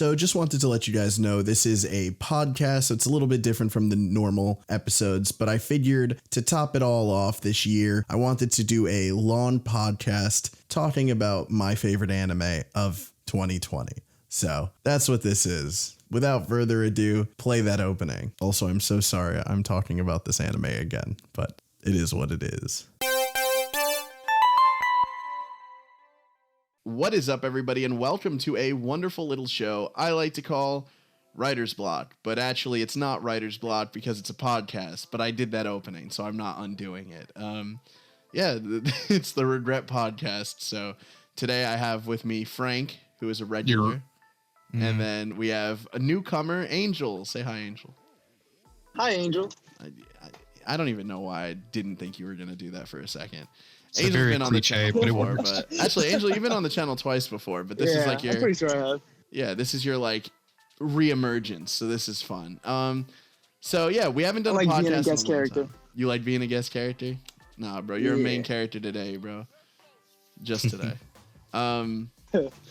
So just wanted to let you guys know this is a podcast, so it's a little bit different from the normal episodes, but I figured to top it all off this year, I wanted to do a long podcast talking about my favorite anime of 2020. So that's what this is. Without further ado, play that opening. Also, I'm so sorry I'm talking about this anime again, but it is what it is. What is up, everybody, and welcome to a wonderful little show I like to call Writer's Block, but actually it's not Writer's Block because it's a podcast, but I did that opening, so I'm not undoing it. It's the Regret Podcast, so today I have with me Frank, who is a regular, and then we have a newcomer, Angel. Say hi, Angel. Hi, Angel. I don't even know why I didn't think you were going to do that for a second. It's Angel's been on the cliche, channel before, but actually, Angel, you've been on the channel twice before, but this is like your... I'm pretty sure I have. Yeah, this is your, like, re-emergence, so this is fun. So, yeah, we haven't done a podcast being a guest in a long character. time. You like being a guest character? Nah, bro, you're a main character today, bro. Just today.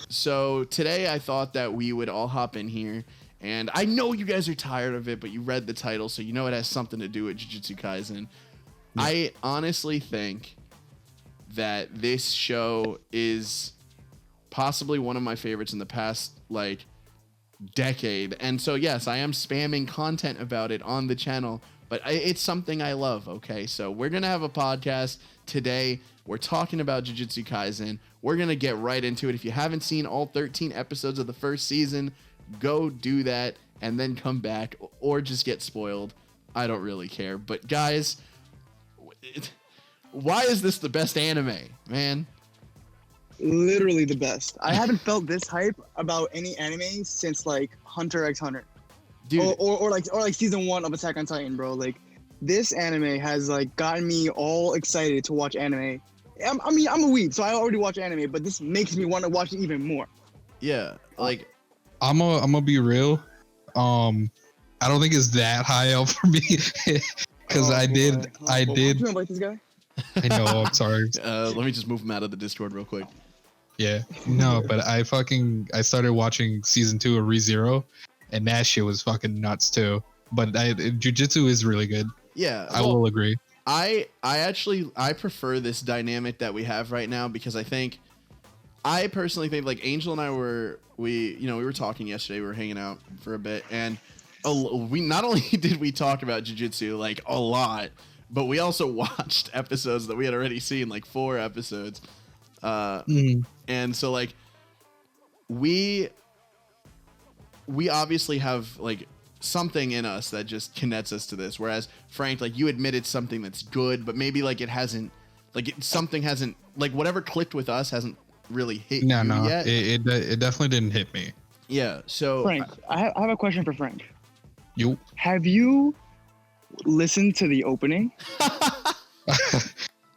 So, today I thought that we would all hop in here, and I know you guys are tired of it, but you read the title, so you know it has something to do with Jujutsu Kaisen. Yeah. I honestly think that this show is possibly one of my favorites in the past, like, decade. And so, yes, I am spamming content about it on the channel, but it's something I love, okay? So we're going to have a podcast today. We're talking about Jujutsu Kaisen. We're going to get right into it. If you haven't seen all 13 episodes of the first season, go do that and then come back or just get spoiled. I don't really care. But, guys... why is this the best anime, man? Literally the best. I haven't felt this hype about any anime since like Hunter x Hunter, dude, or like season 1 of Attack on Titan, bro. Like this anime has like gotten me all excited to watch anime. I'm a weeb, so I already watch anime, but this makes me want to watch it even more. Yeah, like I'm gonna be real. I don't think it's that high up for me because I did. You don't like this guy? I know, I'm sorry. Let me just move him out of the Discord real quick. Yeah, no, but I started watching season 2 of ReZero, and that shit was fucking nuts too. But Jujutsu is really good. Yeah, I will agree. I prefer this dynamic that we have right now because I personally think like Angel and I we were talking yesterday. We were hanging out for a bit, and we not only did we talk about Jujutsu like a lot, but we also watched episodes that we had already seen, like 4 episodes. And so like we obviously have like something in us that just connects us to this. Whereas Frank, like you admitted something that's good, but maybe like it hasn't, like something hasn't, like whatever clicked with us hasn't really hit you yet. It definitely didn't hit me. Yeah. So Frank, I have a question for Frank. You have you listened to the opening? I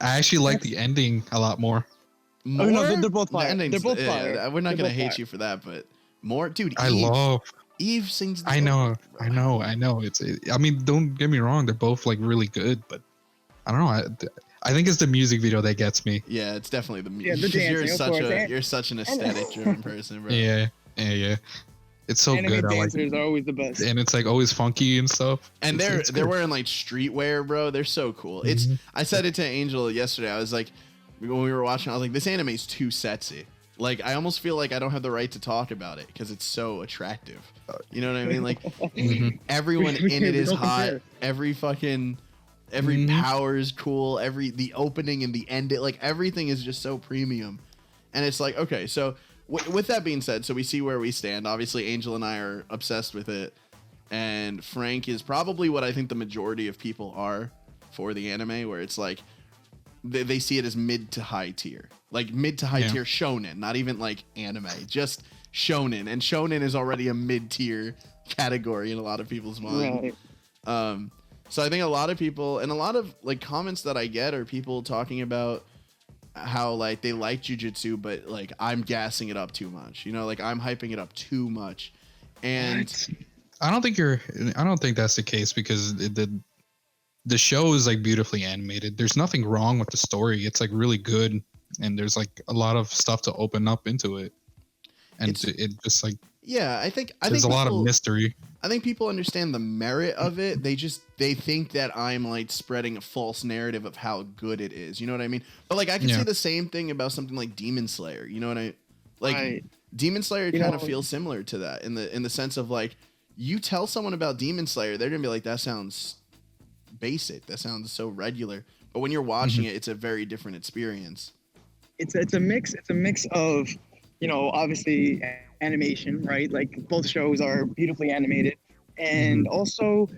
actually like the ending a lot more. More? Oh, no, they're both fire. They're both fire. Yeah, we're not going to hate you for that, but more, dude. I love Eve sings. I know. I mean, don't get me wrong. They're both like really good, but I don't know. I think it's the music video that gets me. Yeah, it's definitely the music. Yeah, the dancing, you're such an aesthetic driven person, bro. Yeah. It's so anime good. Dancers are always the best, and it's like always funky and stuff. And they're wearing like streetwear, bro. They're so cool. It's I said it to Angel yesterday. I was like, when we were watching, I was like, this anime is too sexy. Like I almost feel like I don't have the right to talk about it because it's so attractive. You know what I mean? Like everyone in it is hot. Every power is cool. The opening and the end, like everything is just so premium. And it's like, okay, so with that being said, so we see where we stand. Obviously, Angel and I are obsessed with it, and Frank is probably what I think the majority of people are for the anime, where it's like they see it as mid to high tier, like mid to high tier shonen, not even like anime, just shonen. And shonen is already a mid tier category in a lot of people's mind. Right. So I think a lot of people, and a lot of like comments that I get are people talking about how like they like Jujutsu, but like I'm gassing it up too much, you know, like I'm hyping it up too much. And I don't think that's the case because the show is like beautifully animated. There's nothing wrong with the story. It's like really good, and there's like a lot of stuff to open up into it. And it just like Yeah, I think There's a lot of mystery. I think people understand the merit of it. They think that I'm like spreading a false narrative of how good it is. You know what I mean? But like I can say the same thing about something like Demon Slayer. You know what I like? Right. Demon Slayer kind of feels similar to that in the sense of like you tell someone about Demon Slayer, they're gonna be like, that sounds basic. That sounds so regular. But when you're watching it, it's a very different experience. It's a mix. It's a mix of, obviously animation, right? Like both shows are beautifully animated, and also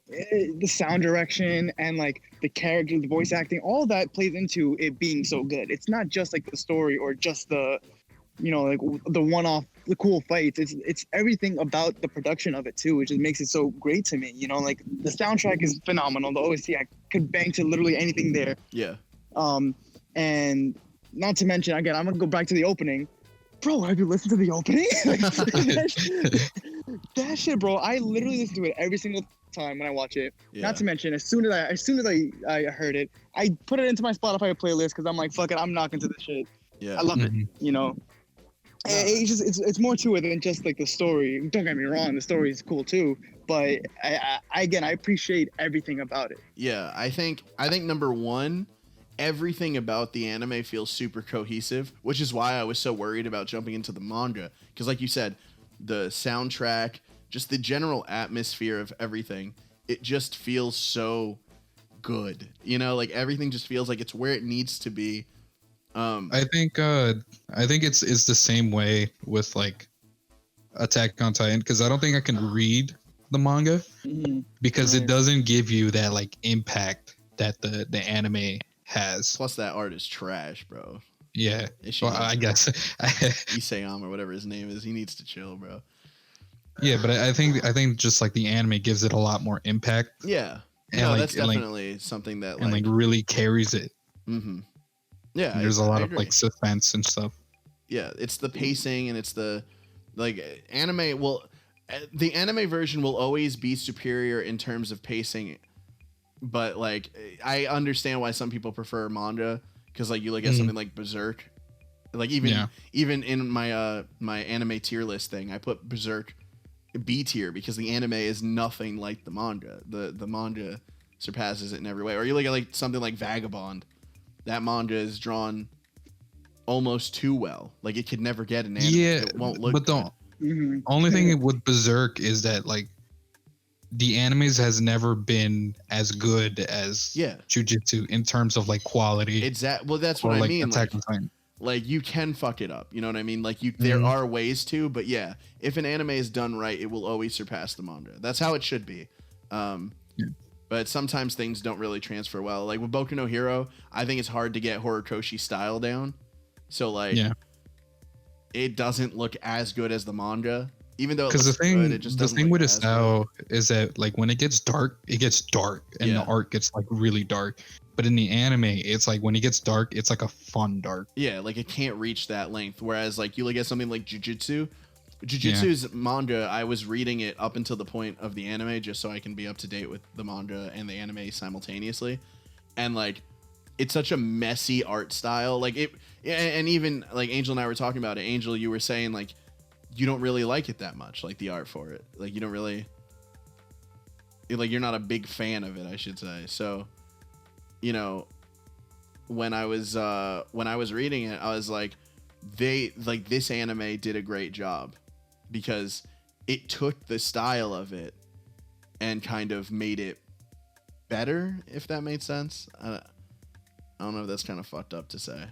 the sound direction and like the character, the voice acting, all that plays into it being so good. It's not just like the story or just the, like the one-off, the cool fights. It's everything about the production of it too, which just makes it so great to me. Like the soundtrack is phenomenal. The OST, I could bang to literally anything there. Yeah. And not to mention, again, I'm gonna go back to the opening. Bro, have you listened to the opening? that shit, bro. I literally listen to it every single time when I watch it. Yeah. Not to mention, as soon as I heard it, I put it into my Spotify playlist because I'm like, fuck it, I'm knocking to this shit. Yeah. I love it. It's more to it than just like the story. Don't get me wrong, the story is cool too. But I appreciate everything about it. Yeah, I think number one, everything about the anime feels super cohesive, which is why I was so worried about jumping into the manga. Because like you said, the soundtrack, just the general atmosphere of everything, it just feels so good. Like everything just feels like it's where it needs to be. I think it's the same way with like Attack on Titan, because I don't think I can read the manga because it doesn't give you that like impact that the anime has. Plus that art is trash, bro. Yeah. Well, I guess Isayama or whatever his name is, he needs to chill, bro. Yeah, but I think just like the anime gives it a lot more impact. Yeah. And no, that's definitely something that and like really carries it. Mm-hmm. Yeah. And there's a lot of like suspense and stuff. Yeah, it's the pacing and it's the like anime. Well, the anime version will always be superior in terms of pacing, but like I understand why some people prefer manga, because like you look at something like Berserk, like even in my my anime tier list thing, I put Berserk B tier because the anime is nothing like the manga. The manga surpasses it in every way. Or you look at like something like Vagabond, that manga is drawn almost too well. Like it could never get an anime. Yeah, it won't look but good. the only thing with Berserk is that like the animes has never been as good as Jujutsu in terms of like quality. Exactly. Well, that's what I mean. Attack on Titan. Like you can fuck it up. You know what I mean? Like there are ways to, but yeah, if an anime is done right, it will always surpass the manga. That's how it should be. But sometimes things don't really transfer well. Like with Boku no Hero, I think it's hard to get Horikoshi style down. So like, it doesn't look as good as the manga, even though because the thing with his style is that like when it gets dark, and the art gets like really dark. But in the anime, it's like when it gets dark, it's like a fun dark. Yeah, like it can't reach that length. Whereas like you look at something like Jujutsu's manga, I was reading it up until the point of the anime just so I can be up to date with the manga and the anime simultaneously. And like it's such a messy art style. Like it, and even like Angel and I were talking about it. Angel, you were saying like you don't really like it that much, like the art for it. Like you don't really, like you're not a big fan of it, I should say. So, you know, when I was reading it, I was like, this anime did a great job because it took the style of it and kind of made it better, if that made sense. I don't know if that's kind of fucked up to say,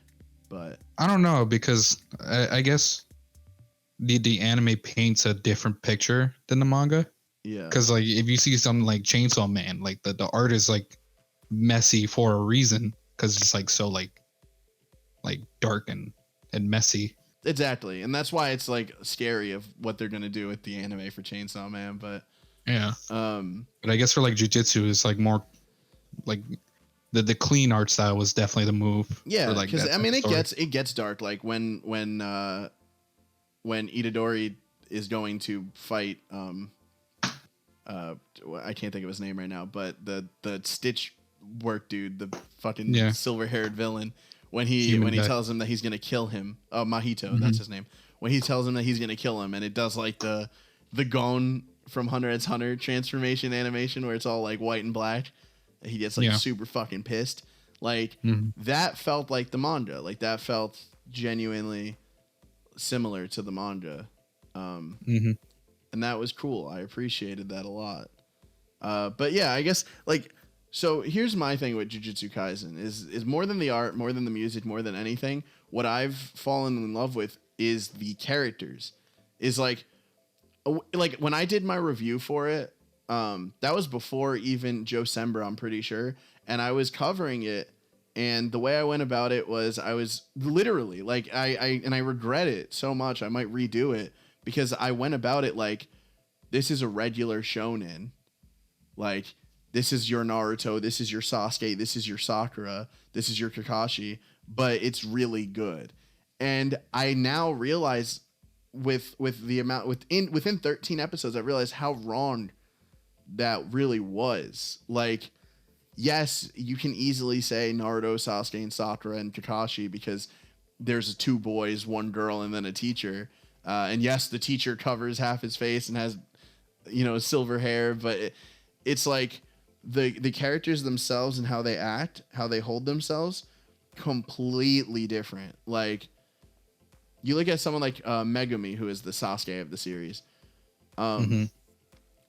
but I don't know, because I guess the anime paints a different picture than the manga. Yeah. Because like if you see something like Chainsaw Man, like the art is like messy for a reason, because it's like so like dark and messy. Exactly, and that's why it's like scary of what they're gonna do with the anime for Chainsaw Man. But yeah, but I guess for like Jujutsu, it's like more like the clean art style was definitely the move. Yeah, because like I mean it gets dark. Like when Itadori is going to fight I can't think of his name right now, but the Stitch work dude, the fucking silver haired villain, when he tells him that he's gonna kill him, Mahito, that's his name. when he tells him that he's gonna kill him, and it does like the Gon from Hunter x Hunter transformation animation where it's all like white and black. He gets like super fucking pissed. Like that felt like the manga. Like that felt genuinely similar to the manga. And that was cool. I appreciated that a lot. But yeah, I guess like, so here's my thing with Jujutsu Kaisen is more than the art, more than the music, more than anything. What I've fallen in love with is the characters. Is like when I did my review for it, that was before even Joe Sember, I'm pretty sure. And I was covering it. And the way I went about it was I was literally like, I regret it so much. I might redo it because I went about it like, this is a regular shonen. Like, this is your Naruto, this is your Sasuke, this is your Sakura, this is your Kakashi, but it's really good. And I now realize with the amount within 13 episodes, I realized how wrong that really was. Like, yes, you can easily say Naruto, Sasuke, and Sakura and Kakashi because there's two boys, one girl, and then a teacher. And yes, the teacher covers half his face and has, silver hair, but it's like the characters themselves and how they act, how they hold themselves, completely different. Like, you look at someone like Megumi, who is the Sasuke of the series.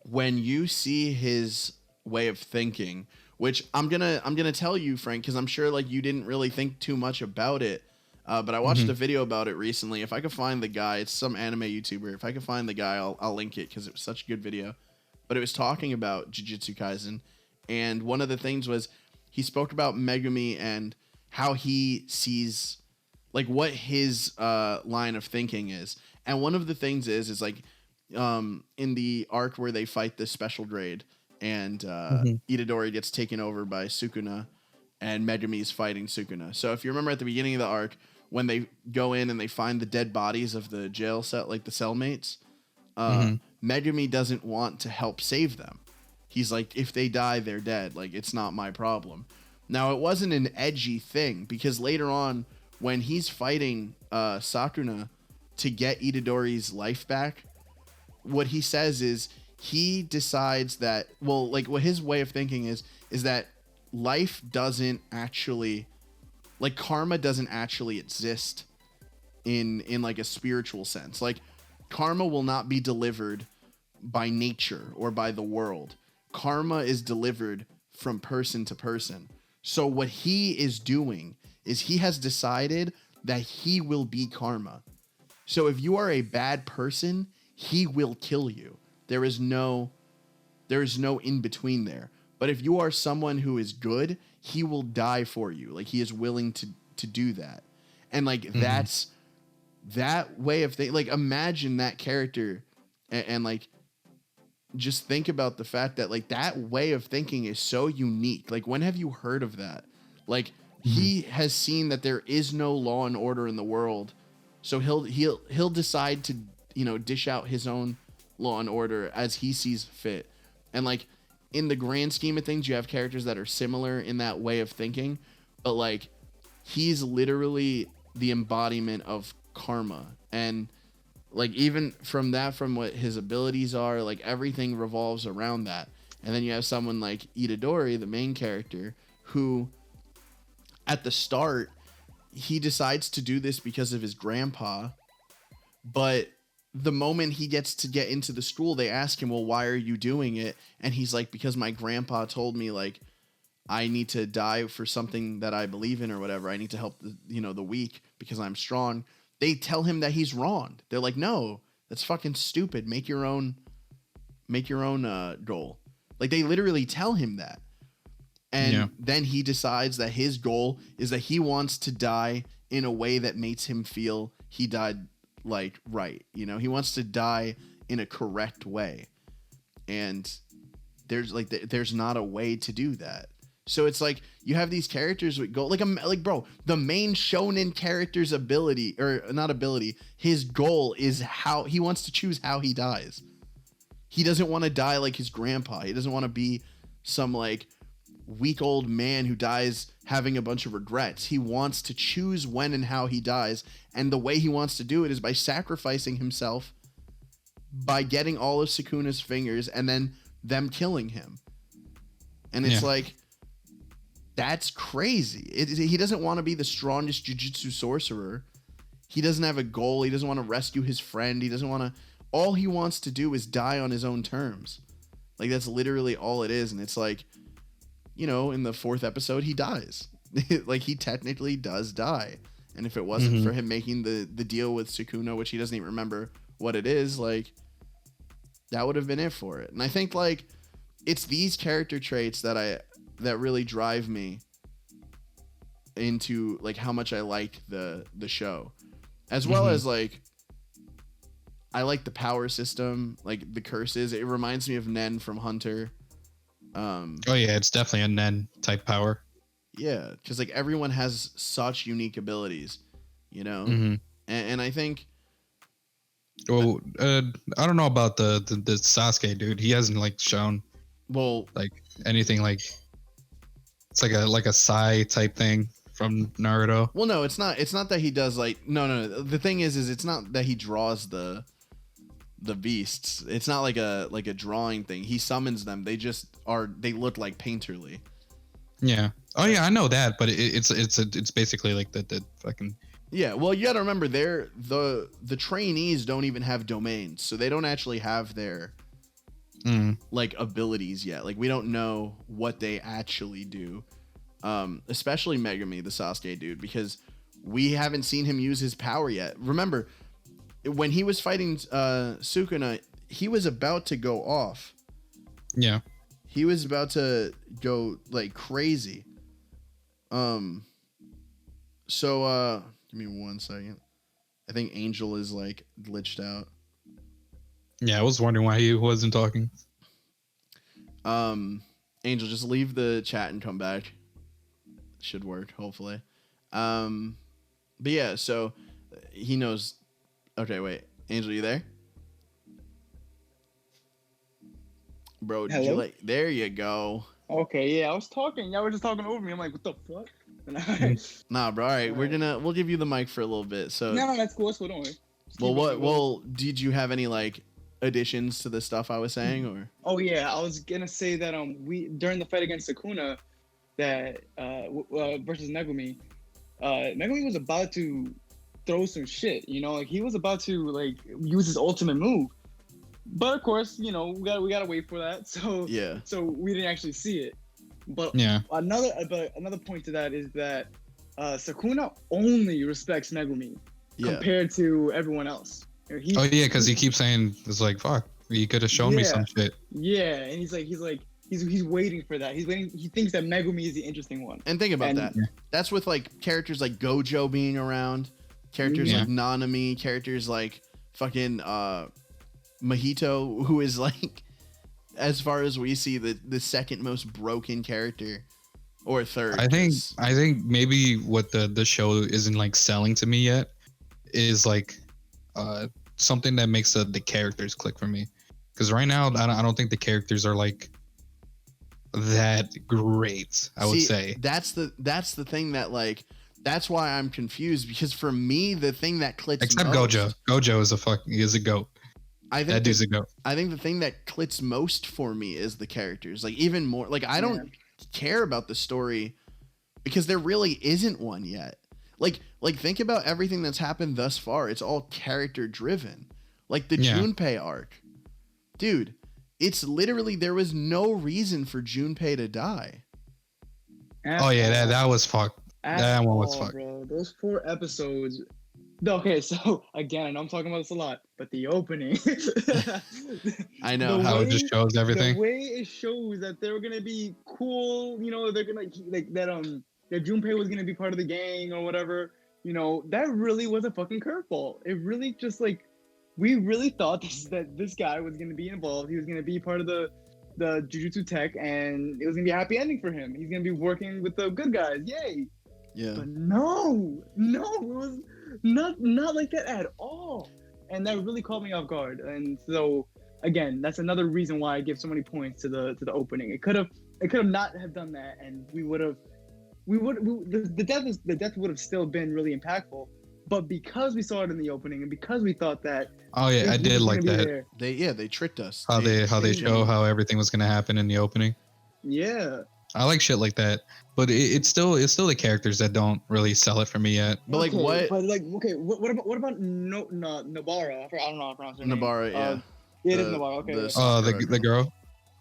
When you see his way of thinking, which I'm gonna tell you, Frank, because I'm sure like you didn't really think too much about it, but I watched a video about it recently. If I could find the guy, it's some anime YouTuber. If I could find the guy, I'll link it because it was such a good video. But it was talking about Jujutsu Kaisen, and one of the things was he spoke about Megumi and how he sees, like, what his line of thinking is. And one of the things is like in the arc where they fight the special grade and Itadori gets taken over by Sukuna and Megumi's fighting Sukuna. So if you remember at the beginning of the arc, when they go in and they find the dead bodies of the jail set, like the cellmates, Megumi doesn't want to help save them. He's like, if they die, they're dead. Like, it's not my problem. Now, it wasn't an edgy thing because later on, when he's fighting Sakuna to get Itadori's life back, what he says is he decides that, well, like what his way of thinking is that life doesn't actually, like karma doesn't actually exist in like a spiritual sense. Like karma will not be delivered by nature or by the world. Karma is delivered from person to person. So what he is doing is he has decided that he will be karma. So if you are a bad person, he will kill you. There is no in between there. But if you are someone who is good, he will die for you. Like he is willing to do that. And like that's that way of thinking. Like imagine that character and like just think about the fact that like that way of thinking is so unique. Like when have you heard of that? Like he has seen that there is no law and order in the world. So he'll decide to, dish out his own law and order as he sees fit. And like in the grand scheme of things, you have characters that are similar in that way of thinking, but like he's literally the embodiment of karma. And like even from what his abilities are, like everything revolves around that. And then you have someone like Itadori, the main character, who at the start, he decides to do this because of his grandpa. But the moment he gets to get into the school, they ask him, well, why are you doing it? And he's like, because my grandpa told me like, I need to die for something that I believe in or whatever. I need to help the weak because I'm strong. They tell him that he's wrong. They're like, no, that's fucking stupid. Make your own goal. Like they literally tell him that. And then he decides that his goal is that he wants to die in a way that makes him feel he died like right. He wants to die in a correct way. And there's not a way to do that. So it's like you have these characters with goal, like bro, the main shonen character's ability or not ability, his goal is how he wants to choose how he dies. He doesn't want to die like his grandpa. He doesn't want to be some like weak old man who dies having a bunch of regrets. He wants to choose when and how he dies, and the way he wants to do it is by sacrificing himself, by getting all of Sukuna's fingers and then them killing him. And it's like, that's crazy. He doesn't want to be the strongest jujutsu sorcerer. He doesn't have a goal. He doesn't want to rescue his friend. He doesn't want to. All he wants to do is die on his own terms. Like, that's literally all it is. And it's like, you know, in the 4th episode, he dies. Like, he technically does die. And if it wasn't for him making the deal with Sukuna, which he doesn't even remember what it is, like, that would have been it for it. And I think, like, it's these character traits that really drive me into, like, how much I like the show. As well as, like, I like the power system, like the curses. It reminds me of Nen from Hunter. Oh yeah, it's definitely a Nen type power. Yeah, because like everyone has such unique abilities, you know. And I think. Well, I don't know about the Sasuke dude. He hasn't like shown like anything like. It's like a Sai type thing from Naruto. Well, no, it's not. It's not that he does like no. The thing is it's not that he draws the beasts. It's not like a drawing thing. He summons them. They just are. They look like painterly. Yeah. Oh yeah, I know that, but it's basically like the fucking. Yeah. Well, you got to remember, the trainees don't even have domains, so they don't actually have their like abilities yet. Like, we don't know what they actually do. Especially Megumi, the Sasuke dude, because we haven't seen him use his power yet. Remember, when he was fighting Sukuna, he was about to go off. Yeah. He was about to go like crazy. So give me 1 second. I think Angel is like glitched out. Yeah, I was wondering why he wasn't talking. Angel, just leave the chat and come back. Should work, hopefully. But yeah, so he knows. Okay, wait. Angel, you there? Bro, did you like... There you go. Okay, yeah, I was talking. Y'all were just talking over me. I'm like, what the fuck? Nah, bro. All right, we'll give you the mic for a little bit. So no, that's cool. That's cool. Don't worry. Well, did you have any like additions to the stuff I was saying, or? Oh yeah, I was gonna say that we during the fight against Sukuna, that versus Megumi, Megumi was about to throw some shit. You know, like he was about to like use his ultimate move, but of course, you know, we gotta wait for that. So yeah. So we didn't actually see it. But yeah, another point to that is that Sukuna only respects Megumi compared to everyone else. Because he keeps saying it's like fuck, you could have shown me some shit. Yeah, and he's waiting for that. He's waiting. He thinks that Megumi is the interesting one. And think about that. That's with like characters like Gojo being around, characters like Nanami, characters like fucking Mahito, who is like, as far as we see, the second most broken character, or third. I think maybe what the show isn't like selling to me yet is like something that makes the characters click for me. Because right now I don't think the characters are like that great. I would say that's the thing that like that's why I'm confused, because for me the thing that clicks except most, Gojo is a goat. I think that dude's a goat. I think the thing that clicks most for me is the characters. Like even more, like I don't care about the story because there really isn't one yet. Like think about everything that's happened thus far. It's all character driven. Like the Junpei arc. Dude, it's literally, there was no reason for Junpei to die. That was fucked. That one was fucked. Bro, those 4 episodes. Okay, so again, I know I'm talking about this a lot, but the opening. I know how it just shows everything. The way it shows that they're gonna be cool, you know, they're gonna like that Junpei was gonna be part of the gang or whatever, you know, that really was a fucking curveball. It really just like, we really thought that this guy was gonna be involved. He was gonna be part of the Jujutsu Tech, and it was gonna be a happy ending for him. He's gonna be working with the good guys. Yay! Yeah. But no, it was not like that at all, and that really caught me off guard. And so again, that's another reason why I give so many points to the opening. It could have It could have not have done that, and the death would have still been really impactful. But because we saw it in the opening, and because we thought that, Oh yeah, I he did was like gonna be that. there. They tricked us. How they they- show how everything was gonna happen in the opening. Yeah. I like shit like that, but it's still the characters that don't really sell it for me yet. But like Okay, what? But like, okay, what about Nobara? I don't know how to pronounce her name. Nabara, yeah. Yeah, it is The- Nobara. Okay. the yeah. Sakura The girl.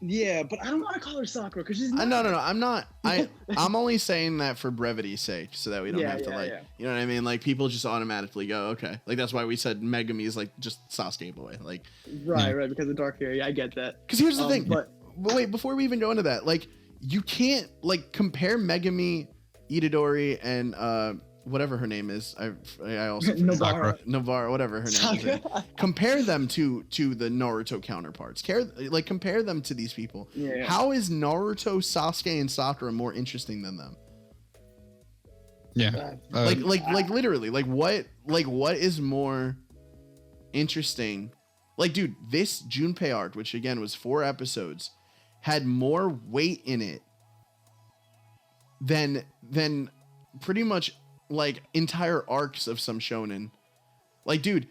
Yeah, but I don't want to call her Sakura because she's not. No. I'm not. I'm only saying that for brevity's sake, so that we don't have to you know what I mean? Like people just automatically go, okay. Like that's why we said Megami is like just Sasuke boy. Like Right, because of dark hair. Yeah, I get that. because here's the thing. But Wait, before we even go into that, like you can't like compare Megami, Itadori, and whatever her name is. I also Nobara. Novara, whatever her name is. Compare them to the Naruto counterparts. Compare them to these people. Yeah. How is Naruto, Sasuke, and Sakura more interesting than them? Yeah. Like literally, what is more interesting? Like, dude, this Junpei arc, which again was 4 episodes, had more weight in it than pretty much like entire arcs of some shonen. Like, dude,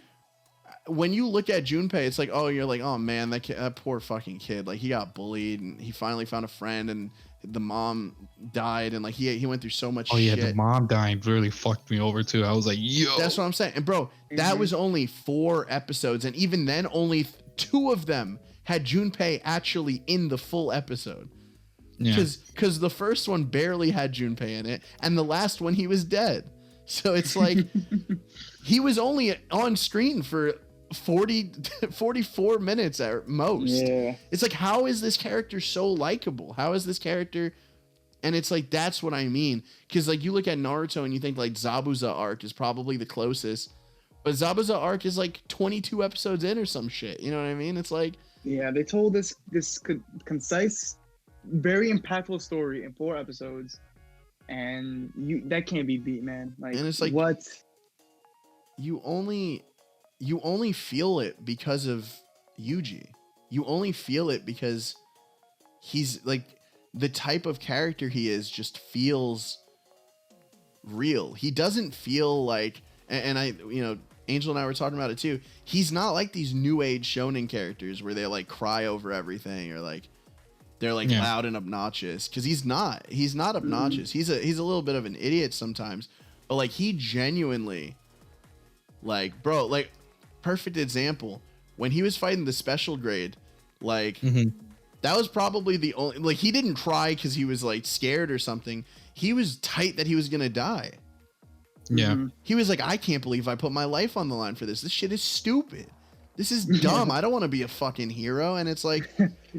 when you look at Junpei, it's like, oh, you're like, oh man, that poor fucking kid. Like, he got bullied and he finally found a friend, and the mom died, and like he went through so much. Oh yeah, shit. the mom dying really fucked me over too. I was like, yo. That's what I'm saying. And bro, that was only 4 episodes, and even then, only 2 of them had Junpei actually in the full episode. Yeah. Because the first one barely had Junpei in it, and the last one he was dead. So it's like he was only on screen for 44 minutes at most. Yeah. It's like, how is this character so likable? How is this character? And it's like, that's what I mean. Because like you look at Naruto and you think like Zabuza arc is probably the closest, but Zabuza arc is like 22 episodes in or some shit. You know what I mean? It's like, Yeah, they told this concise, very impactful story in 4 episodes, and that can't be beat, man. Like, and it's like, what? You only feel it because of Yuji. You only feel it because he's like, the type of character he is just feels real. He doesn't feel like, and I, you know, Angel and I were talking about it too. He's not like these new age shonen characters where they like cry over everything or like they're like loud and obnoxious. Cause he's not obnoxious. He's a little bit of an idiot sometimes, but like he genuinely, like, bro, like perfect example when he was fighting the special grade, like that was probably the only, like, he didn't cry cause he was like scared or something. He was tight that he was going to die. Yeah. He was like, I can't believe I put my life on the line for this. This shit is stupid. This is dumb. I don't want to be a fucking hero. And it's like,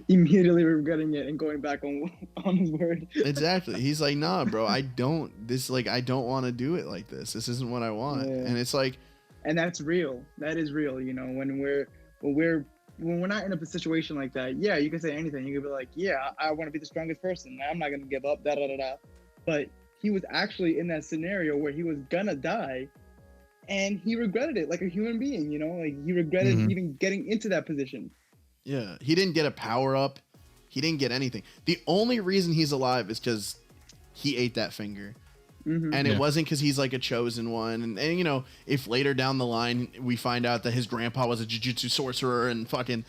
Immediately regretting it and going back on his word. exactly. He's like, nah, bro, I don't want to do it like this. This isn't what I want. Yeah. And it's like, And that's real. That is real. You know, when we're not in a situation like that, yeah, you can say anything. You can be like, yeah, I want to be the strongest person. I'm not gonna give up. Da da da da. But he was actually in that scenario where he was gonna die, and he regretted it like a human being. You know, like he regretted even getting into that position. yeah, he didn't get a power up. He didn't get anything. The only reason he's alive is because he ate that finger. And it wasn't because he's like a chosen one. And, you know, if later down the line we find out that his grandpa was a jujutsu sorcerer and fucking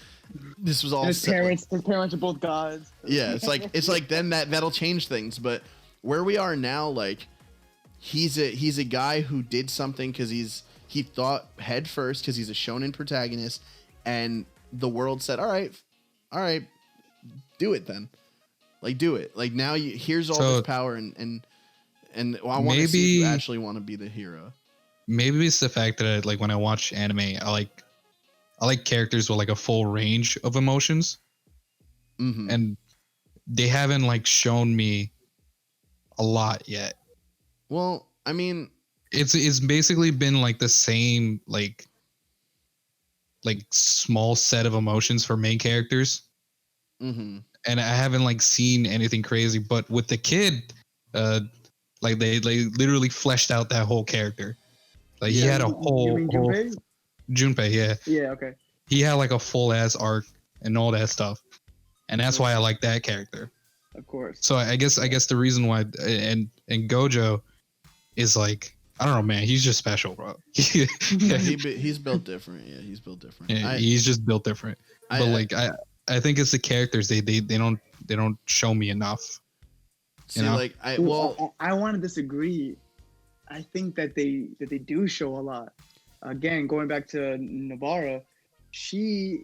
this was all His parents are both gods. Yeah, it's like then that'll change things. But where we are now, like he's a guy who did something because he thought head first because he's a shonen protagonist, and the world said, all right, do it then. Like, do it. Like, now here's all this power and I want to see if you actually want to be the hero. Maybe it's the fact that like when I watch anime, I like characters with like a full range of emotions, and they haven't like shown me a lot yet. Well, I mean, it's basically been like the same like small set of emotions for main characters, and I haven't like seen anything crazy. But with the kid, like they literally fleshed out that whole character. Like he had a whole Junpei, yeah. Yeah, okay. He had like a full ass arc and all that stuff, and that's why I like that character. Of course. So I guess the reason why and Gojo is like, I don't know, man. He's just special, bro. He's built different. Yeah, he's built different. Yeah, he's just built different. But like I think it's the characters they don't show me enough. See, like I want to disagree. I think that they do show a lot. Again, going back to Nobara, she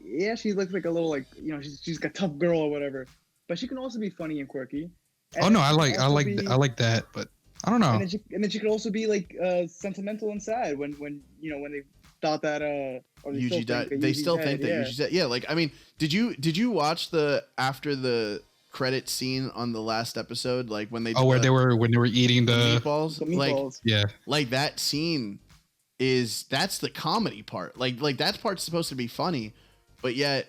looks like a little, like, you know, she's like a tough girl or whatever, but she can also be funny and quirky. And I like that, but I don't know. And then she could also be like sentimental and sad when they thought that or they Yuji died. They still think that Yuji's dead. Yeah, like, I mean, did you watch the after the credit scene on the last episode, like when they when they were eating the meatballs? Like, yeah, like that scene that's the comedy part. Like that part's supposed to be funny, but yet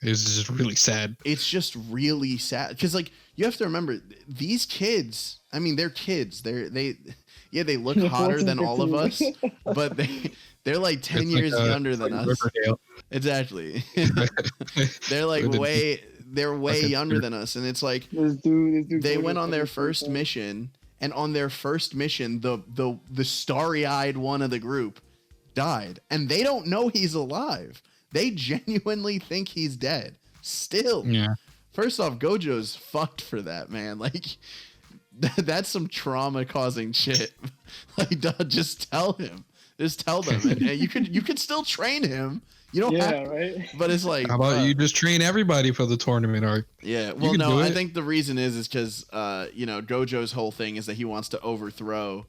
it's just really sad. It's just really sad because, like, you have to remember these kids. I mean, they're kids. They look hotter than all of us, but they're like 10 years younger than us. Riverdale. Exactly. They're like way younger than us, and it's like this dude they went on their first mission, and on their first mission, the starry-eyed one of the group died, and they don't know he's alive. They genuinely think he's dead. Still. Yeah. First off, Gojo's fucked for that, man. Like, that's some trauma-causing shit. Like, duh, just tell him. Just tell them. And you could still train him. You don't have, right? But it's like, how about you just train everybody for the tournament arc? Yeah. Well, no, I think the reason is because Gojo's whole thing is that he wants to overthrow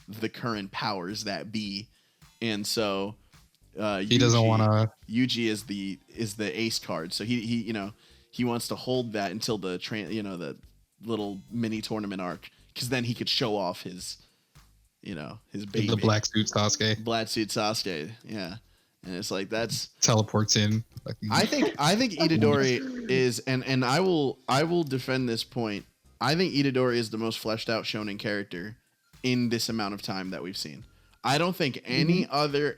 the current powers that be, and so he doesn't want to. Yuji is the ace card, so he wants to hold that until the the little mini tournament arc, because then he could show off his baby, the black suit Sasuke. Yeah. And it's like that's teleports in. I think Itadori is, and I will defend this point. I think Itadori is the most fleshed out shonen character in this amount of time that we've seen. I don't think any other.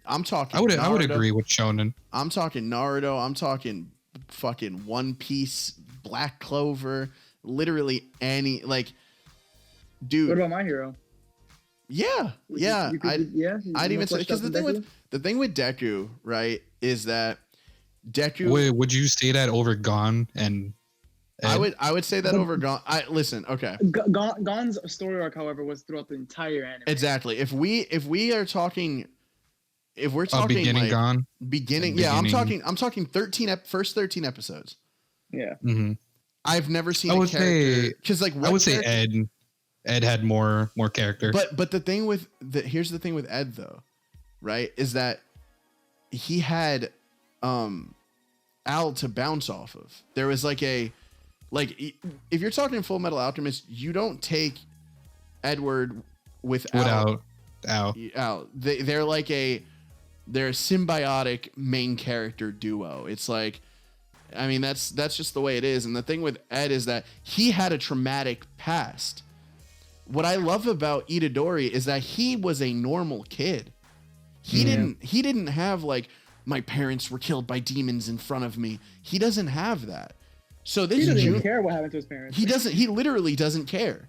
I'm talking. I would agree with shonen. I'm talking Naruto. I'm talking fucking One Piece, Black Clover, literally any, like, dude. What about My Hero? Yeah, I'd even say, because the thing with Deku, right, is that Deku. Wait, would you say that over Gon and Ed? I would say that over Gon. Listen, okay. Gon's story arc, however, was throughout the entire anime. Exactly. If we are talking, if we're talking beginning like, Gon, yeah, I'm talking 13 first 13 episodes. Yeah. Mm-hmm. I've never seen a character, because like I would say Ed had more character. But the thing with here's the thing with Ed though, right, is that he had Al to bounce off of. There was like if you're talking Full Metal Alchemist, you don't take Edward without Al. They're a symbiotic main character duo. It's like, I mean, that's just the way it is. And the thing with Ed is that he had a traumatic past. What I love about Itadori is that he was a normal kid. He didn't have like, my parents were killed by demons in front of me. He doesn't have that. So this he doesn't even care what happened to his parents. He literally doesn't care.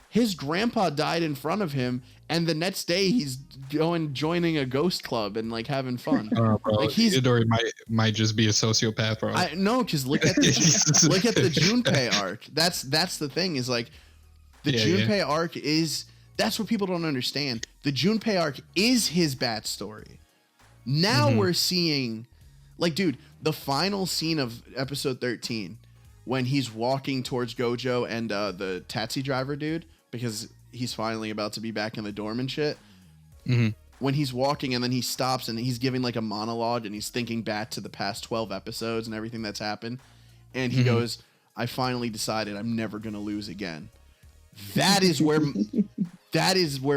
His grandpa died in front of him, and the next day he's joining a ghost club and like having fun. Bro, like Itadori might just be a sociopath, bro. I know, because look at the Junpei arc. That's the thing, is like the Junpei arc is, that's what people don't understand. The Junpei arc is his bad story. Now we're seeing, like, dude, the final scene of episode 13, when he's walking towards Gojo and the taxi driver dude, because he's finally about to be back in the dorm and shit. Mm-hmm. When he's walking and then he stops and he's giving like a monologue and he's thinking back to the past 12 episodes and everything that's happened. And he goes, I finally decided I'm never going to lose again. That is where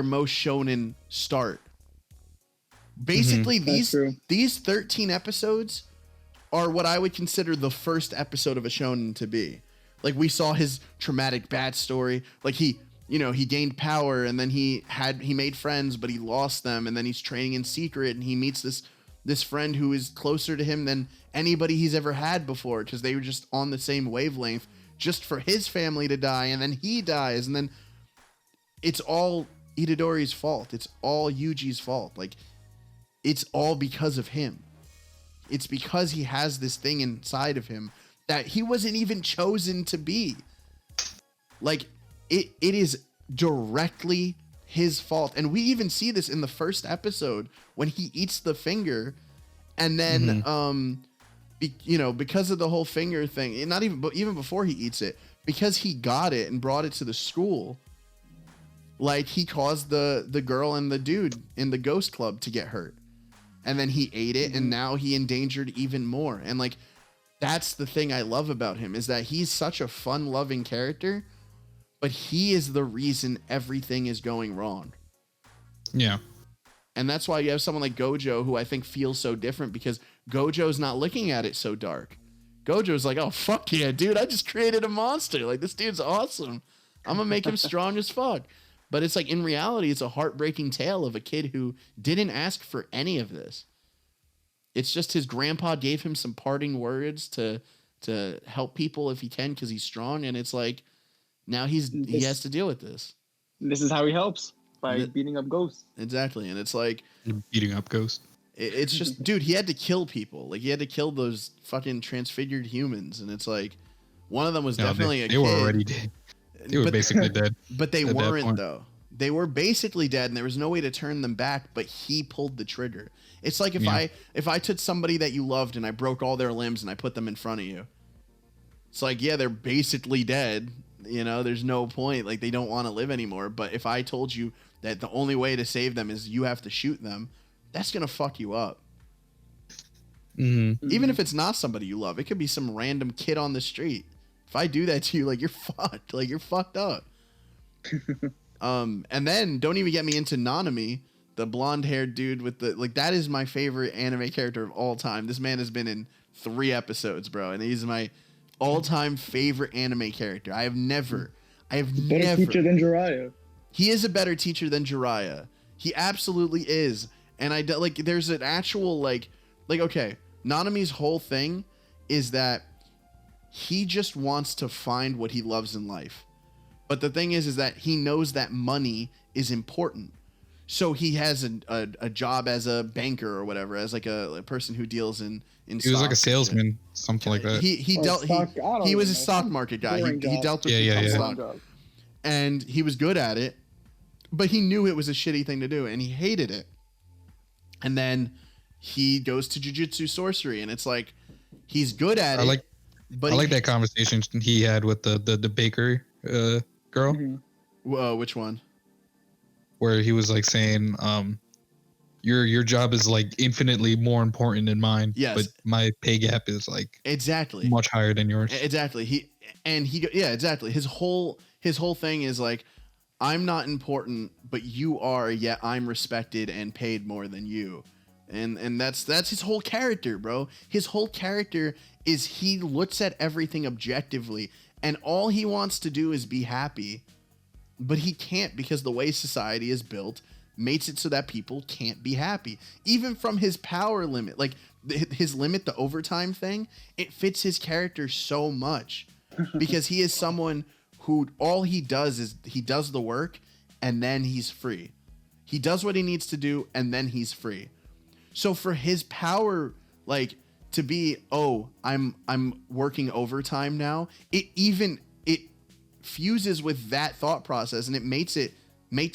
most shonen start. Basically, these 13 episodes are what I would consider the first episode of a shonen to be. Like, we saw his traumatic bad story. Like, he gained power, and then he made friends, but he lost them, and then he's training in secret, and he meets this friend who is closer to him than anybody he's ever had before, because they were just on the same wavelength, just for his family to die, and then he dies, and then it's all Itadori's fault. It's all Yuji's fault. Like, it's all because of him. It's because he has this thing inside of him that he wasn't even chosen to be. Like, it is directly his fault. And we even see this in the first episode when he eats the finger, and then because of the whole finger thing, not even, but even before he eats it, because he got it and brought it to the school, like, he caused the girl and the dude in the ghost club to get hurt, and then he ate it, and now he endangered even more. And like, that's the thing I love about him, is that he's such a fun loving character, but he is the reason everything is going wrong. Yeah. And that's why you have someone like Gojo, who I think feels so different, because Gojo's not looking at it so dark. Gojo's like, oh, fuck yeah, dude, I just created a monster. Like, this dude's awesome. I'm going to make him strong as fuck. But it's like, in reality, it's a heartbreaking tale of a kid who didn't ask for any of this. It's just his grandpa gave him some parting words to help people if he can, because he's strong. And it's like, now he has to deal with this. This is how he helps, by beating up ghosts. Exactly. And it's like, Beating up ghosts. It's just, dude, he had to kill people. Like, he had to kill those fucking transfigured humans. And it's like, one of them was definitely a kid. They were already dead. They were basically dead. But they weren't, though. They were basically dead, and there was no way to turn them back, but he pulled the trigger. It's like if I took somebody that you loved and I broke all their limbs and I put them in front of you. It's like, yeah, they're basically dead. You know, there's no point. Like, they don't want to live anymore. But if I told you that the only way to save them is you have to shoot them, that's going to fuck you up. Mm-hmm. Even if it's not somebody you love, it could be some random kid on the street. If I do that to you, like, you're fucked. Like, you're fucked up. And then don't even get me into Nanami, the blonde-haired dude with the, like, that is my favorite anime character of all time. This man has been in 3 episodes, bro, and he's my all-time favorite anime character. I have never Better teacher than Jiraiya. He is a better teacher than Jiraiya. He absolutely is. And like, there's an actual, like, okay, Nanami's whole thing is that he just wants to find what he loves in life. But the thing is that he knows that money is important. So he has a job as a banker or whatever, as like a person who deals in He was like a salesman, something like that. He was a stock market guy. He dealt with stock. And he was good at it, but he knew it was a shitty thing to do, and he hated it. And then he goes to jujutsu sorcery, and it's like, he's good at it. I like that conversation he had with the baker girl. Mm-hmm. Which one? Where he was like saying, your job is like infinitely more important than mine. Yes. But my pay gap is like exactly much higher than yours. Exactly. Exactly. His whole thing is like, I'm not important, but you are, yet I'm respected and paid more than you. And that's his whole character, bro. His whole character is he looks at everything objectively, and all he wants to do is be happy, but he can't, because the way society is built makes it so that people can't be happy. Even from his power limit, like his limit, the overtime thing, it fits his character so much, because he is someone who all he does is he does the work and then he's free. He does what he needs to do and then he's free. So for his power, like, to be, oh, I'm working overtime now, it fuses with that thought process, and it makes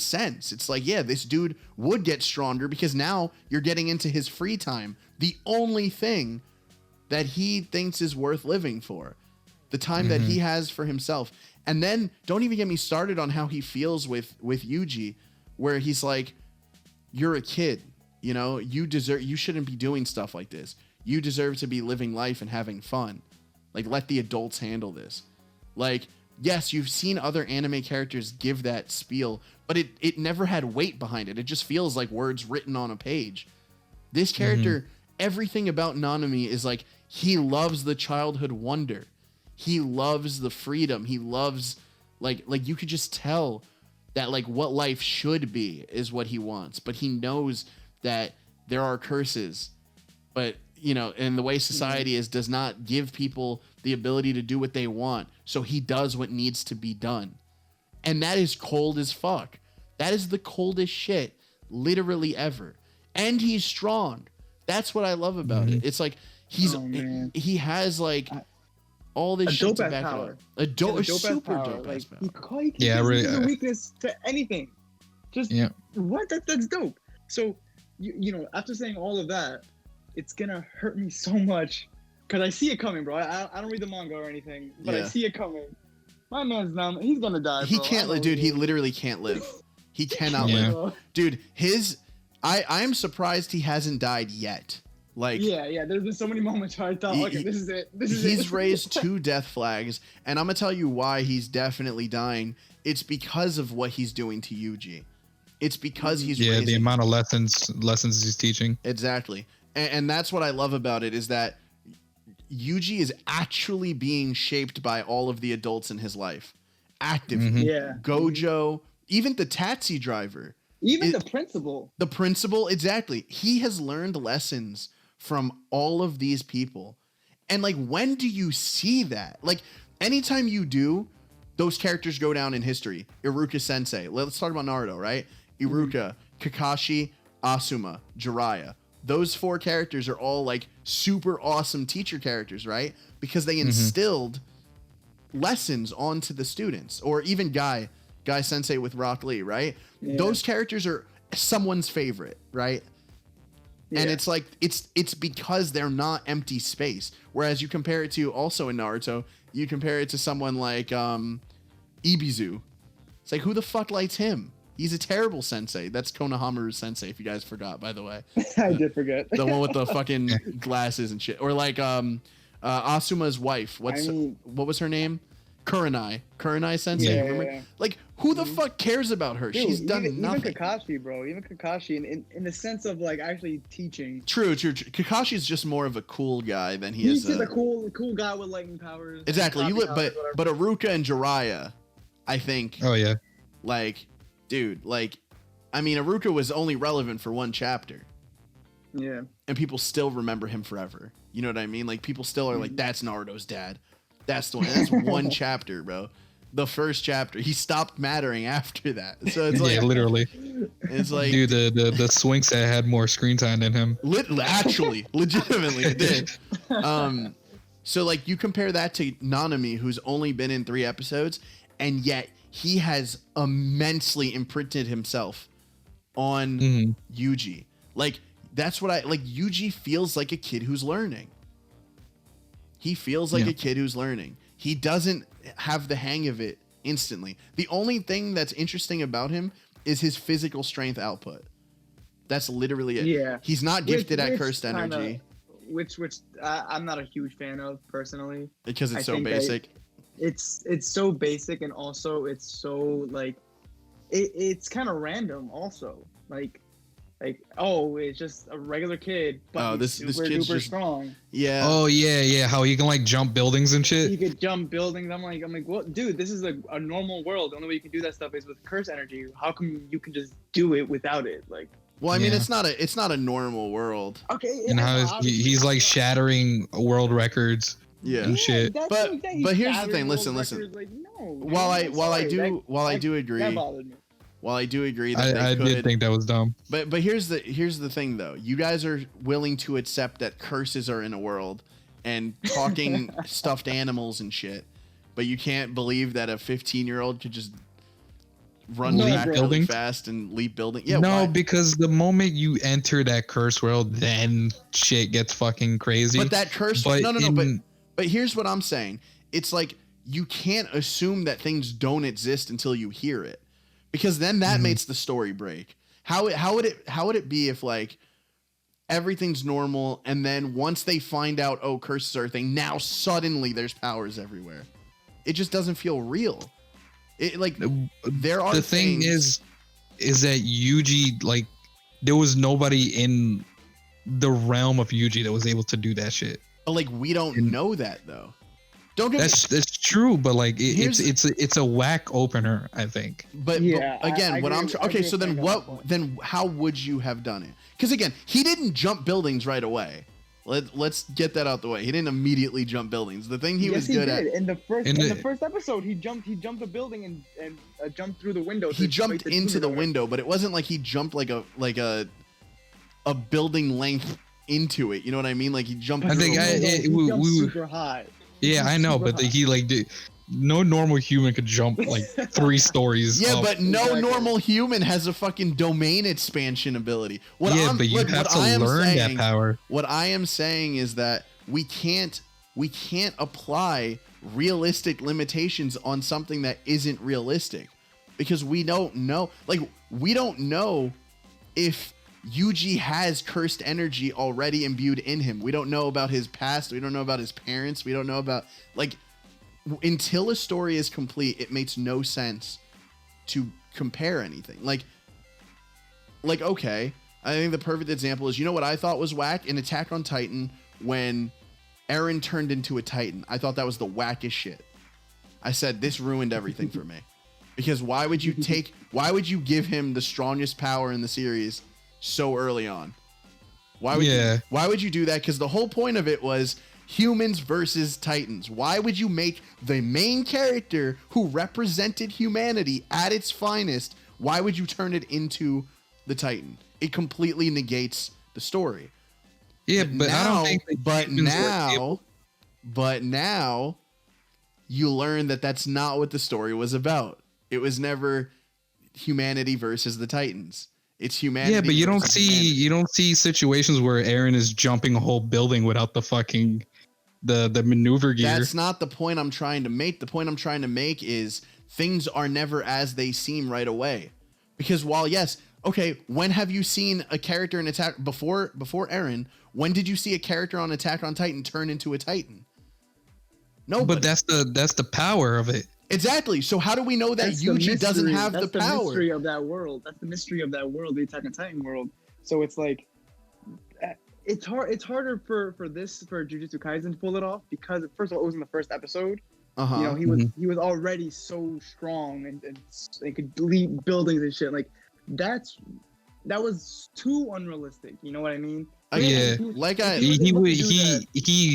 sense. It's like, yeah, this dude would get stronger because now you're getting into his free time, the only thing that he thinks is worth living for, the time that he has for himself. And then don't even get me started on how he feels with Yuji, where he's like, you're a kid, you know, you shouldn't be doing stuff like this. You deserve to be living life and having fun. Like, let the adults handle this. Like, yes, you've seen other anime characters give that spiel, but it never had weight behind it. It just feels like words written on a page. This character, everything about Nanami is like, he loves the childhood wonder. He loves the freedom. He loves, like you could just tell that, like, what life should be is what he wants. But he knows that there are curses. But you know, and the way society is does not give people the ability to do what they want. So he does what needs to be done. And that is cold as fuck. That is the coldest shit literally ever. And he's strong. That's what I love about it. It's like he has like all this shit to back power. up. A super power. dope Like, ass power. He can use a weakness to anything. Just what? That's dope. So you know, after saying all of that, it's gonna hurt me so much because I see it coming, bro. I don't read the manga or anything, but I see it coming. My man's not. He's gonna die. He bro. can't, dude. He literally can't live. He cannot live, dude. I am surprised he hasn't died yet. Like, yeah. There's been so many moments where I thought, okay, this is it. He's raised 2 death flags, and I'm gonna tell you why he's definitely dying. It's because of what he's doing to Yuji. It's because he's raising the amount of lessons he's teaching. Exactly, and that's what I love about it is that Yuji is actually being shaped by all of the adults in his life, actively. Yeah, Gojo, even the taxi driver. Even the principal. The principal, exactly. He has learned lessons from all of these people. And like, when do you see that? Like, anytime you do, those characters go down in history. Iruka Sensei. Let's talk about Naruto, right? Iruka, Kakashi, Asuma, Jiraiya. Those 4 characters are all like super awesome teacher characters, right? Because they instilled lessons onto the students. Or even Guy Sensei with Rock Lee, right? Yeah. Those characters are someone's favorite, right? Yeah. And it's like it's because they're not empty space. Whereas you compare it to also in Naruto, you compare it to someone like Ibizu. It's like, who the fuck likes him? He's a terrible sensei. That's Konohamaru Sensei, if you guys forgot, by the way. I did forget. The one with the fucking glasses and shit. Or like Asuma's wife. What was her name? Kurenai Sensei. Yeah, remember? Yeah. Like, who the fuck cares about her? Dude, she's done nothing. Even Kakashi, bro. Even Kakashi, in the sense of like actually teaching. True. Kakashi's just more of a cool guy than he is. He's a cool guy with lightning powers. Exactly. But Iruka and Jiraiya, I think. Oh yeah. Like, dude, like, I mean, Iruka was only relevant for 1 chapter. Yeah. And people still remember him forever. You know what I mean? Like, people still are like, that's Naruto's dad. That's the one. That's 1 chapter, bro. The first chapter. He stopped mattering after that. So it's like, literally. It's like, dude, the Swing Set had more screen time than him. Actually, legitimately, it did. So like, you compare that to Nanami, who's only been in 3 episodes, and yet he has immensely imprinted himself on Yuji. Like, that's what Yuji feels like a kid who's learning. He feels like a kid who's learning. He doesn't have the hang of it instantly. The only thing that's interesting about him is his physical strength output. That's literally it. Yeah. He's not gifted at cursed energy. Which I'm not a huge fan of personally. Because it's so basic. It's so basic, and also it's so like it's kind of random also. Like it's just a regular kid, but this super kid's duper just strong. Yeah. Oh yeah. How he can like jump buildings and shit. He could jump buildings. I'm like, well, dude, this is a normal world. The only way you can do that stuff is with curse energy. How come you can just do it without it? Like, well, I mean, it's not a normal world. Okay. And how he's like shattering world records. Yeah. And shit. But here's the thing. Listen. Like, no, while I do agree. That bothered me. While I do agree that I did think that was dumb. But here's the thing though. You guys are willing to accept that curses are in a world and talking stuffed animals and shit, but you can't believe that a 15-year-old could just run back really fast and leap building. Yeah. No, because the moment you enter that curse world, then shit gets fucking crazy. But that curse but here's what I'm saying. It's like, you can't assume that things don't exist until you hear it. Because then that makes the story break. How would it be if like everything's normal and then once they find out, oh, curses are a thing, now suddenly there's powers everywhere? It just doesn't feel real. It like there are the thing is that Yuji, like, there was nobody in the realm of Yuji that was able to do that shit. But like, we don't know that though. Don't get that's true, but like it's a whack opener, I think. But again, what I'm okay. So then how would you have done it? Because again, he didn't jump buildings right away. Let's get that out the way. He didn't immediately jump buildings. The thing he was good at. In the first episode, he jumped a building and jumped through the window. He jumped into the window, but it wasn't like he jumped like a building length into it. You know what I mean? Like he jumped. I think we jumped super high. Yeah, I know, but he like did. No normal human could jump like 3 stories. Yeah, up. but no normal human has a fucking domain expansion ability. But you have to learn that power. What I am saying is that we can't apply realistic limitations on something that isn't realistic, because we don't know. Like, we don't know if Yuji has cursed energy already imbued in him. We don't know about his past. We don't know about his parents. We don't know about, like, until a story is complete, it makes no sense to compare anything. Like, okay, I think the perfect example is, you know what I thought was whack in Attack on Titan when Eren turned into a Titan. I thought that was the wackest shit. I said, this ruined everything for me. Because why would you give him the strongest power in the series so early on? Why would you do that? Because the whole point of it was humans versus Titans. Why would you make the main character who represented humanity at its finest, why would you turn it into the Titan? It completely negates the story. Yeah, but I don't think but now you learn that that's not what the story was about. It was never humanity versus the Titans. It's humanity. Yeah, but you don't see situations where Eren is jumping a whole building without the fucking the maneuver gear. That's not the point I'm trying to make. The point I'm trying to make is things are never as they seem right away. Because while yes, okay, when have you seen a character in Attack before Eren? When did you see a character on Attack on Titan turn into a Titan? No, but that's the power of it. Exactly. So how do we know that Yuji doesn't have the power? That's the mystery of that world. That's the mystery of that world, the Attack on Titan world. So it's like, it's harder for Jujutsu Kaisen to pull it off, because first of all, it was in the first episode. Uh-huh. You know, he was already so strong and could lead buildings and shit. Like that was too unrealistic. You know what I mean? Yeah, he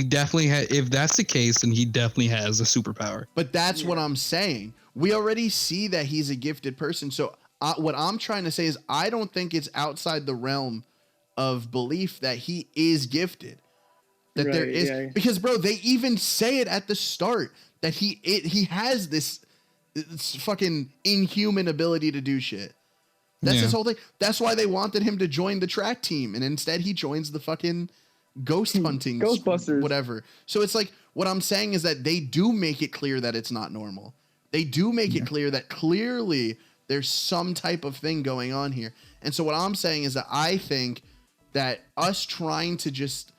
definitely had. If that's the case, then he definitely has a superpower. But that's what I'm saying. We already see that he's a gifted person. So what I'm trying to say is, I don't think it's outside the realm of belief that he is gifted. That there is, because bro, they even say it at the start that he has this fucking inhuman ability to do shit. That's his whole thing. That's why they wanted him to join the track team, and instead he joins the fucking ghost hunting Ghostbusters, whatever. So it's like, what I'm saying is that they do make it clear that it's not normal. They do make it clear that clearly there's some type of thing going on here. And so what I'm saying is that I think that us trying to just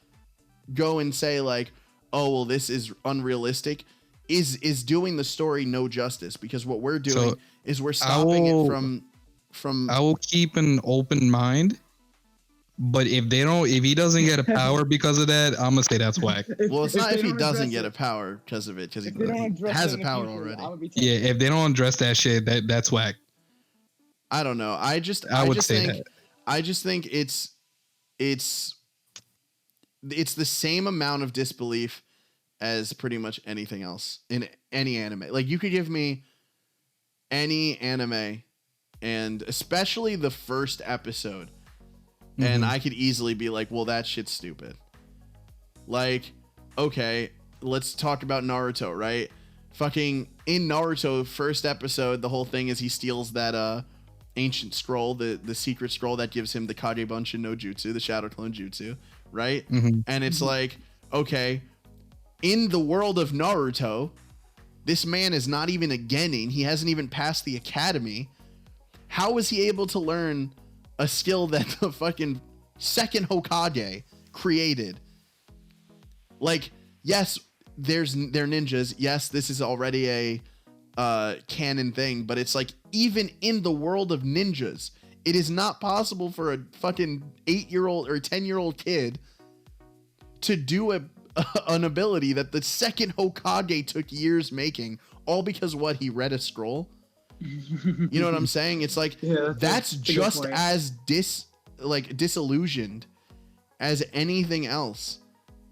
go and say like, oh, well, this is unrealistic is doing the story no justice, because what we're doing is we're stopping it from I will keep an open mind, but if he doesn't get a power because of that, I'm gonna say that's whack. Well, it's not if he doesn't get a power because of it, because he has a power already. Yeah, if they don't address that shit, that's whack. I don't know. I just think it's the same amount of disbelief as pretty much anything else in any anime. Like, you could give me any anime, and especially the first episode, and I could easily be like, well, that shit's stupid. Like, okay, let's talk about Naruto, right? Fucking in Naruto, first episode, the whole thing is he steals that ancient scroll, the secret scroll that gives him the Kagebunshin no Jutsu, the Shadow Clone Jutsu, right? And it's like, okay, in the world of Naruto, this man is not even a genin. He hasn't even passed the academy. How was he able to learn a skill that the fucking second Hokage created? Like, yes, they're ninjas. Yes, this is already a canon thing, but it's like, even in the world of ninjas, it is not possible for a fucking 8-year-old or 10-year-old kid to do an ability that the second Hokage took years making, all because he read a scroll. You know what I'm saying? It's like, that's just as disillusioned as anything else.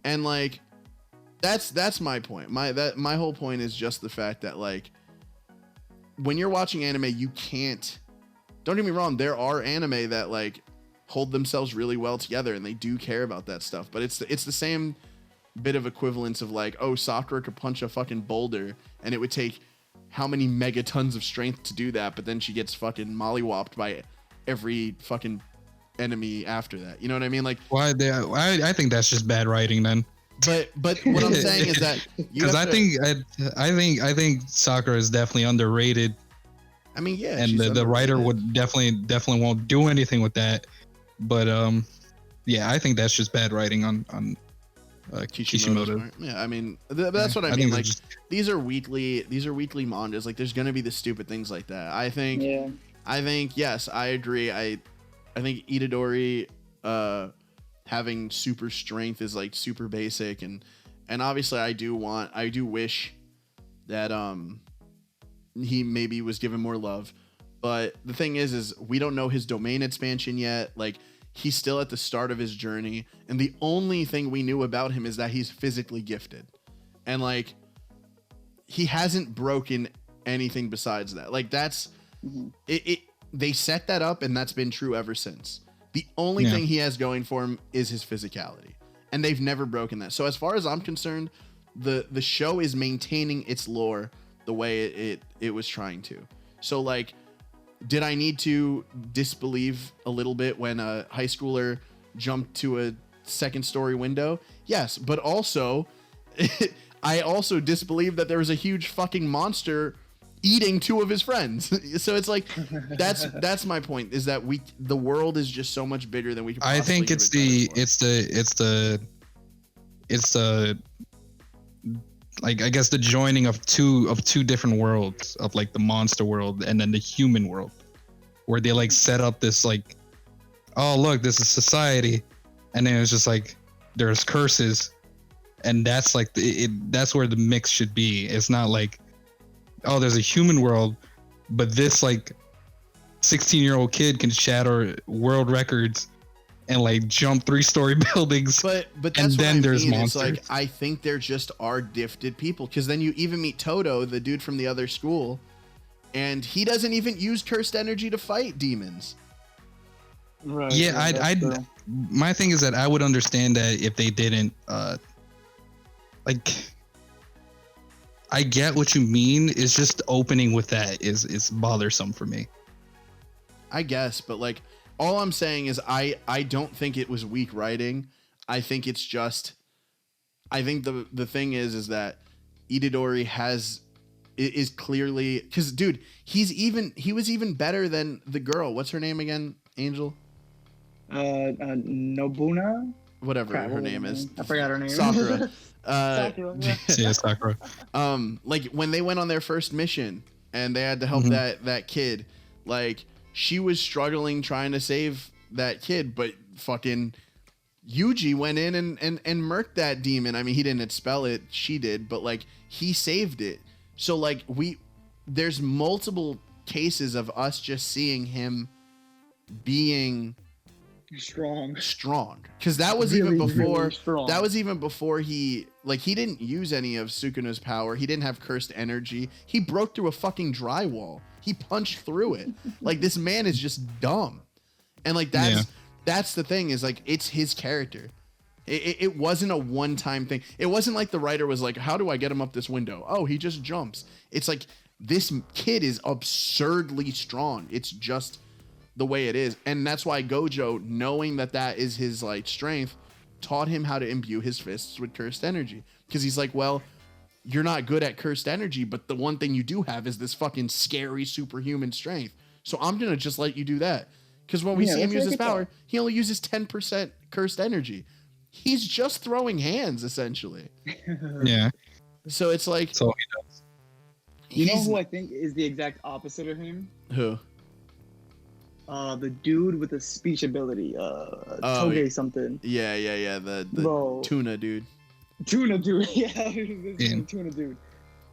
And like that's my point. My whole point is just the fact that like when you're watching anime, you can't, don't get me wrong, there are anime that like hold themselves really well together and they do care about that stuff, but it's the same bit of equivalence of like, oh, Sakura could punch a fucking boulder and it would take how many megatons of strength to do that, but then she gets fucking mollywopped by every fucking enemy after that. You know what I mean? Like, why? I think that's just bad writing then. But what I'm saying is that because I think Sakura is definitely underrated. I mean, yeah, and the writer would definitely won't do anything with that. But yeah, I think that's just bad writing on Kishimoto. Yeah, I mean that's what I mean. Like these are weekly mangas. Like there's gonna be the stupid things like that. I think yes, I agree. I think Itadori having super strength is like super basic, and obviously I do wish that he maybe was given more love. But the thing is we don't know his domain expansion yet. Like he's still at the start of his journey, and the only thing we knew about him is that he's physically gifted, and like he hasn't broken anything besides that. Like that's it. They set that up, and that's been true ever since. The only thing he has going for him is his physicality, and they've never broken that. So as far as I'm concerned, the show is maintaining its lore the way it was trying to. So like, did I need to disbelieve a little bit when a high schooler jumped to a second story window? Yes, but also I also disbelieved that there was a huge fucking monster eating two of his friends. So it's like that's my point, is that the world is just so much bigger than we can possibly. I think it's the like, I guess the joining of two different worlds, of like the monster world and then the human world, where they like set up this like, oh look, this is society, and then it's just like there's curses, and that's like that's where the mix should be. It's not like, oh, there's a human world, but this like 16-year-old kid can shatter world records and like jump 3-story buildings. But that's and then there's monsters. It's like, I think there just are gifted people, because then you even meet Toto, the dude from the other school, and he doesn't even use cursed energy to fight demons. Right. Yeah, my thing is that I would understand that if they didn't like, I get what you mean. It's just opening with that is bothersome for me. I guess, but like all I'm saying is I don't think it was weak writing. I think it's just, I think the thing is that Itadori is clearly, because dude, he was even better than the girl. What's her name again? Angel? Nobuna? Whatever her name is. I forgot her name. Sakura. Yeah, Sakura. Like when they went on their first mission and they had to help that kid, like she was struggling trying to save that kid, but fucking Yuji went in and murked that demon. I mean, he didn't expel it, she did, but like he saved it. So like there's multiple cases of us just seeing him being strong, because that was really, even before really that was even before he didn't use any of Sukuna's power. He didn't have cursed energy. He broke through a fucking drywall. He punched through it. Like, this man is just dumb. And like that's the thing, is like it's his character. It wasn't a one-time thing. It wasn't like the writer was like, how do I get him up this window? Oh, he just jumps. It's like, this kid is absurdly strong. It's just the way it is. And that's why Gojo, knowing that is his like strength, taught him how to imbue his fists with cursed energy. Because he's like, well, you're not good at cursed energy, but the one thing you do have is this fucking scary superhuman strength. So I'm going to just let you do that. Because when we see him use his power, he only uses 10% cursed energy. He's just throwing hands, essentially. Yeah. So it's like... That's all he does. You know who I think is the exact opposite of him? Who? The dude with the speech ability. Toge something. Yeah. The tuna dude. Tuna dude. Yeah. Tuna dude.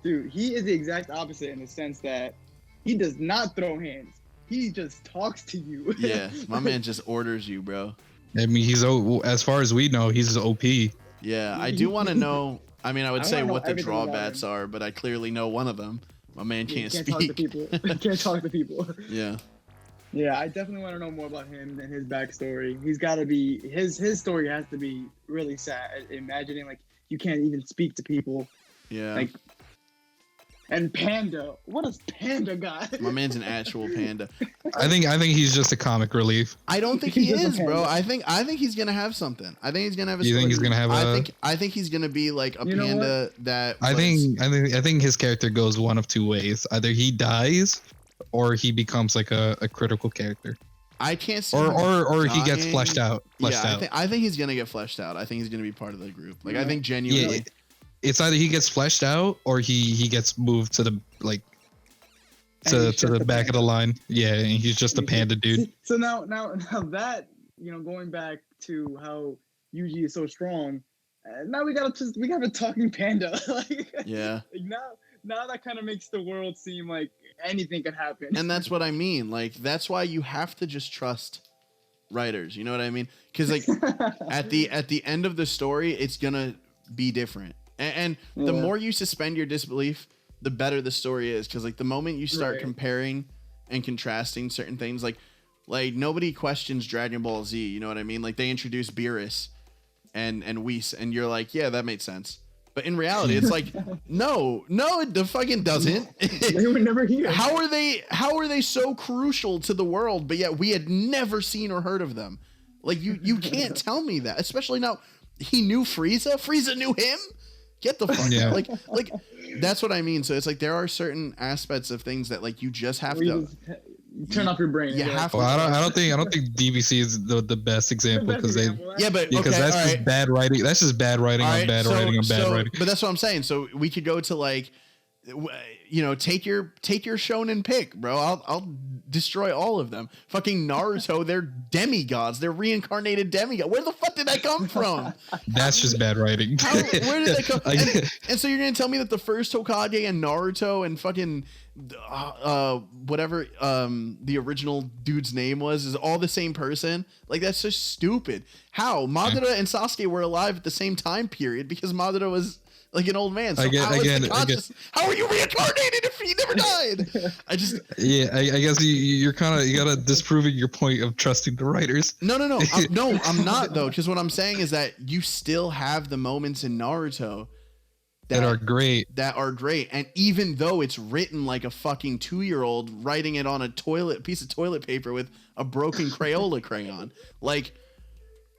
Dude, he is the exact opposite in the sense that he does not throw hands. He just talks to you. Yeah, my man just orders you, bro. I mean, as far as we know, he's OP. Yeah, I do want to know. I mean, I would I say wanna know what the everything about drawbacks him. are, but I clearly know one of them. My man Yeah, can't he can't talk to speak. people. He can't talk to people. Yeah. Yeah, I definitely want to know more about him and his backstory. He's got to be his story has to be really sad. Imagining like you can't even speak to people. Yeah. Like, and Panda, what does Panda got? My man's an actual panda. I think he's just a comic relief. I don't think he He's just a is, bro. panda. I think he's gonna have something. I think he's gonna have a You story. think he's gonna have I think he's gonna be like a You know panda that. I think his character goes one of two ways. Either he dies, or he becomes like a critical character, I can't see. or he gets dying. fleshed out. I think he's gonna get fleshed out. I think he's gonna be part of the group. Like I think genuinely. Yeah, it's either he gets fleshed out or he gets moved to the like to the back of the line. Yeah, and he's just a panda dude. So now that going back to how Yuji is so strong, now we got a talking panda. Yeah. Like now that kind of makes the world seem like anything could happen. And that's what I mean. Like that's why you have to just trust writers. You know what I mean? Because like at the end of the story, it's gonna be different. And the more you suspend your disbelief, the better the story is. Because like the moment you start comparing and contrasting certain things, like nobody questions Dragon Ball Z. You know what I mean? Like they introduced Beerus and Whis, and you're like, yeah, that made sense. But in reality, it's like, no, it fucking doesn't. They were never here. How are they so crucial to the world, but yet we had never seen or heard of them? Like you can't tell me that, especially now. He knew Frieza. Frieza knew him. Get the fuck out. Like that's what I mean. So it's like there are certain aspects of things that like you just have to turn off your brain. You have to. Well, I don't think DBC is the best example because that's just bad writing. That's just bad writing on bad writing on bad writing. But that's what I'm saying. So we could go to like, take your shonen pick, bro. I'll destroy all of them. Fucking Naruto, they're demigods. They're reincarnated demigods. Where the fuck did that come from? That's just bad writing. Where did that come? And so you're gonna tell me that the first Hokage and Naruto and fucking whatever the original dude's name was is all the same person? Like that's just stupid. How Madara and Sasuke were alive at the same time period because Madara was like an old man. So how are you reincarnated if he never died? I guess you're kind of you gotta disproving your point of trusting the writers. No, I'm not though, because what I'm saying is that you still have the moments in Naruto that are great. And even though it's written like a fucking 2-year-old writing it on a piece of toilet paper with a broken Crayola crayon, like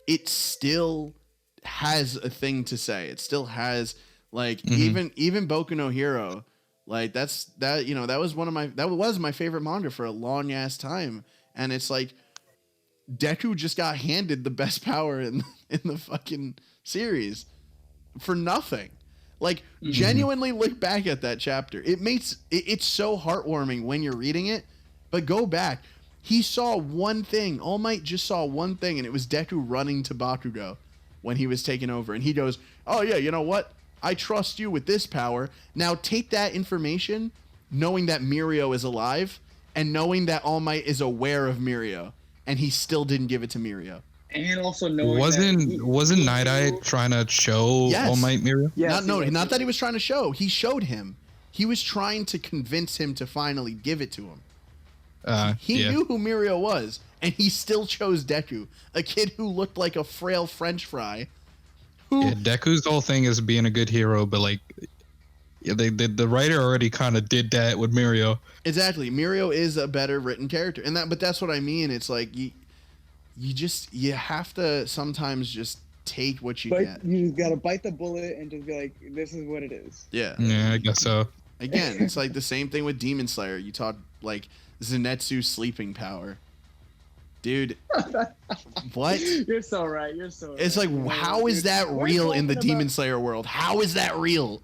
it still has a thing to say. It still has like even Boku no Hero, like that was my favorite manga for a long ass time. And it's like Deku just got handed the best power in the fucking series for nothing. Like genuinely look back at that chapter. It's so heartwarming when you're reading it, but go back. He saw one thing. All Might just saw one thing, and it was Deku running to Bakugo when he was taken over. And he goes, oh yeah, you know what? I trust you with this power. Now take that information, knowing that Mirio is alive, and knowing that All Might is aware of Mirio, and he still didn't give it to Mirio. And also knowing wasn't Night Eye trying to show All Might Mirio? Yes, not that he was trying to show. He showed him. He was trying to convince him to finally give it to him. He knew who Mirio was, and he still chose Deku, a kid who looked like a frail French fry. Deku's whole thing is being a good hero, but like the writer already kind of did that with Mirio. Exactly. Mirio is a better written character, but that's what I mean. It's like you have to sometimes just take what you get. You just gotta bite the bullet and just be like, this is what it is. Yeah, I guess so. Again, it's like the same thing with Demon Slayer. You talk like Zenitsu's sleeping power. Dude, what? You're so right. It's like, how is that real in the Demon Slayer world? How is that real?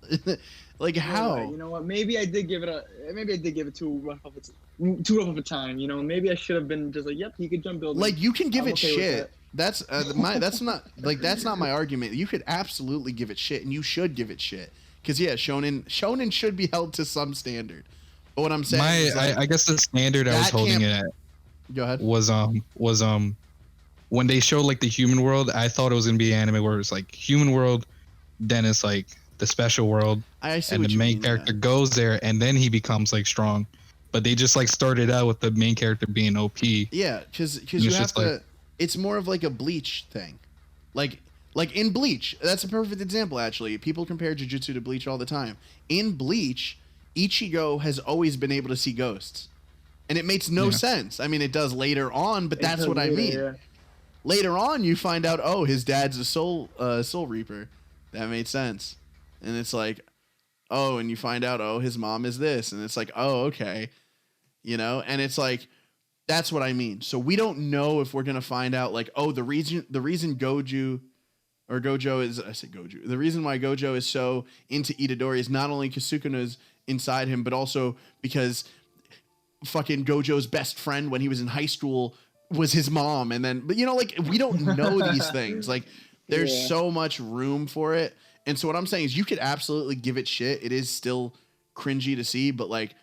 Like, how? Right. You know what? Maybe I did give it too rough of a time. You know, maybe I should have been just like, yep, he could jump buildings. Like, you can give it shit. That's not my argument. You could absolutely give it shit, and you should give it shit. Because shonen should be held to some standard. But what I'm saying I guess the standard I was holding it at Go ahead. was when they showed like the human world, I thought it was gonna be an anime where it's like human world, then it's like the special world, I see and what the you main mean, character goes there, and then he becomes like strong. But they just like started out with the main character being OP. Yeah, because And you it's have just to. like- It's more of like a Bleach thing, like in Bleach. That's a perfect example. Actually, people compare Jujutsu to Bleach all the time. In Bleach, Ichigo has always been able to see ghosts, and it makes no Yeah. sense. I mean, it does later on, but that's Until what I later, mean. yeah. Later on, you find out, oh, his dad's a soul reaper. That made sense, and it's like, oh, and you find out, oh, his mom is this, and it's like, oh, okay, and it's like. That's what I mean. So we don't know if we're gonna find out like, oh, the reason Gojo is, I said Gojo. The reason why Gojo is so into Itadori is not only Kasukuna's inside him, but also because fucking Gojo's best friend when he was in high school was his mom. And then, but like we don't know these things. Like there's Yeah. so much room for it. And so what I'm saying is you could absolutely give it shit. It is still cringy to see, but like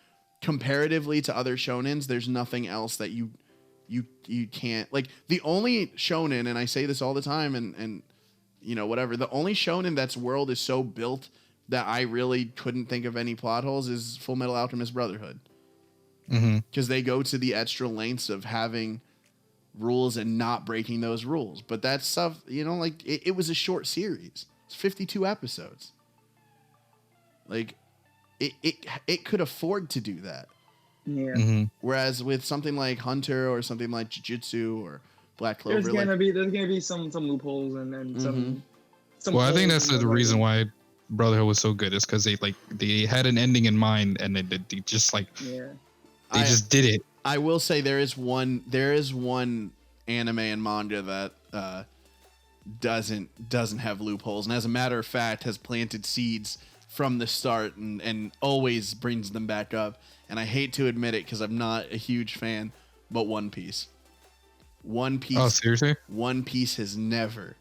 comparatively to other shonens, there's nothing else that you can't like. The only shonen, and I say this all the time, and whatever, the only shonen that's world is so built that I really couldn't think of any plot holes is Full Metal Alchemist Brotherhood, because they go to the extra lengths of having rules and not breaking those rules. But that stuff, like it was a short series. It's 52 episodes. Like it could afford to do that. Yeah. Whereas with something like Hunter or something like Jujutsu or Black Clover, There's gonna be some loopholes and some. Well, I think holes that's in the reason writing. why Brotherhood was so good is because they had an ending in mind, and they just like Yeah. they just did it. I will say there is one anime and manga that doesn't have loopholes, and as a matter of fact has planted seeds from the start and always brings them back up. And I hate to admit it because I'm not a huge fan, but One Piece. Oh, seriously? One Piece has never.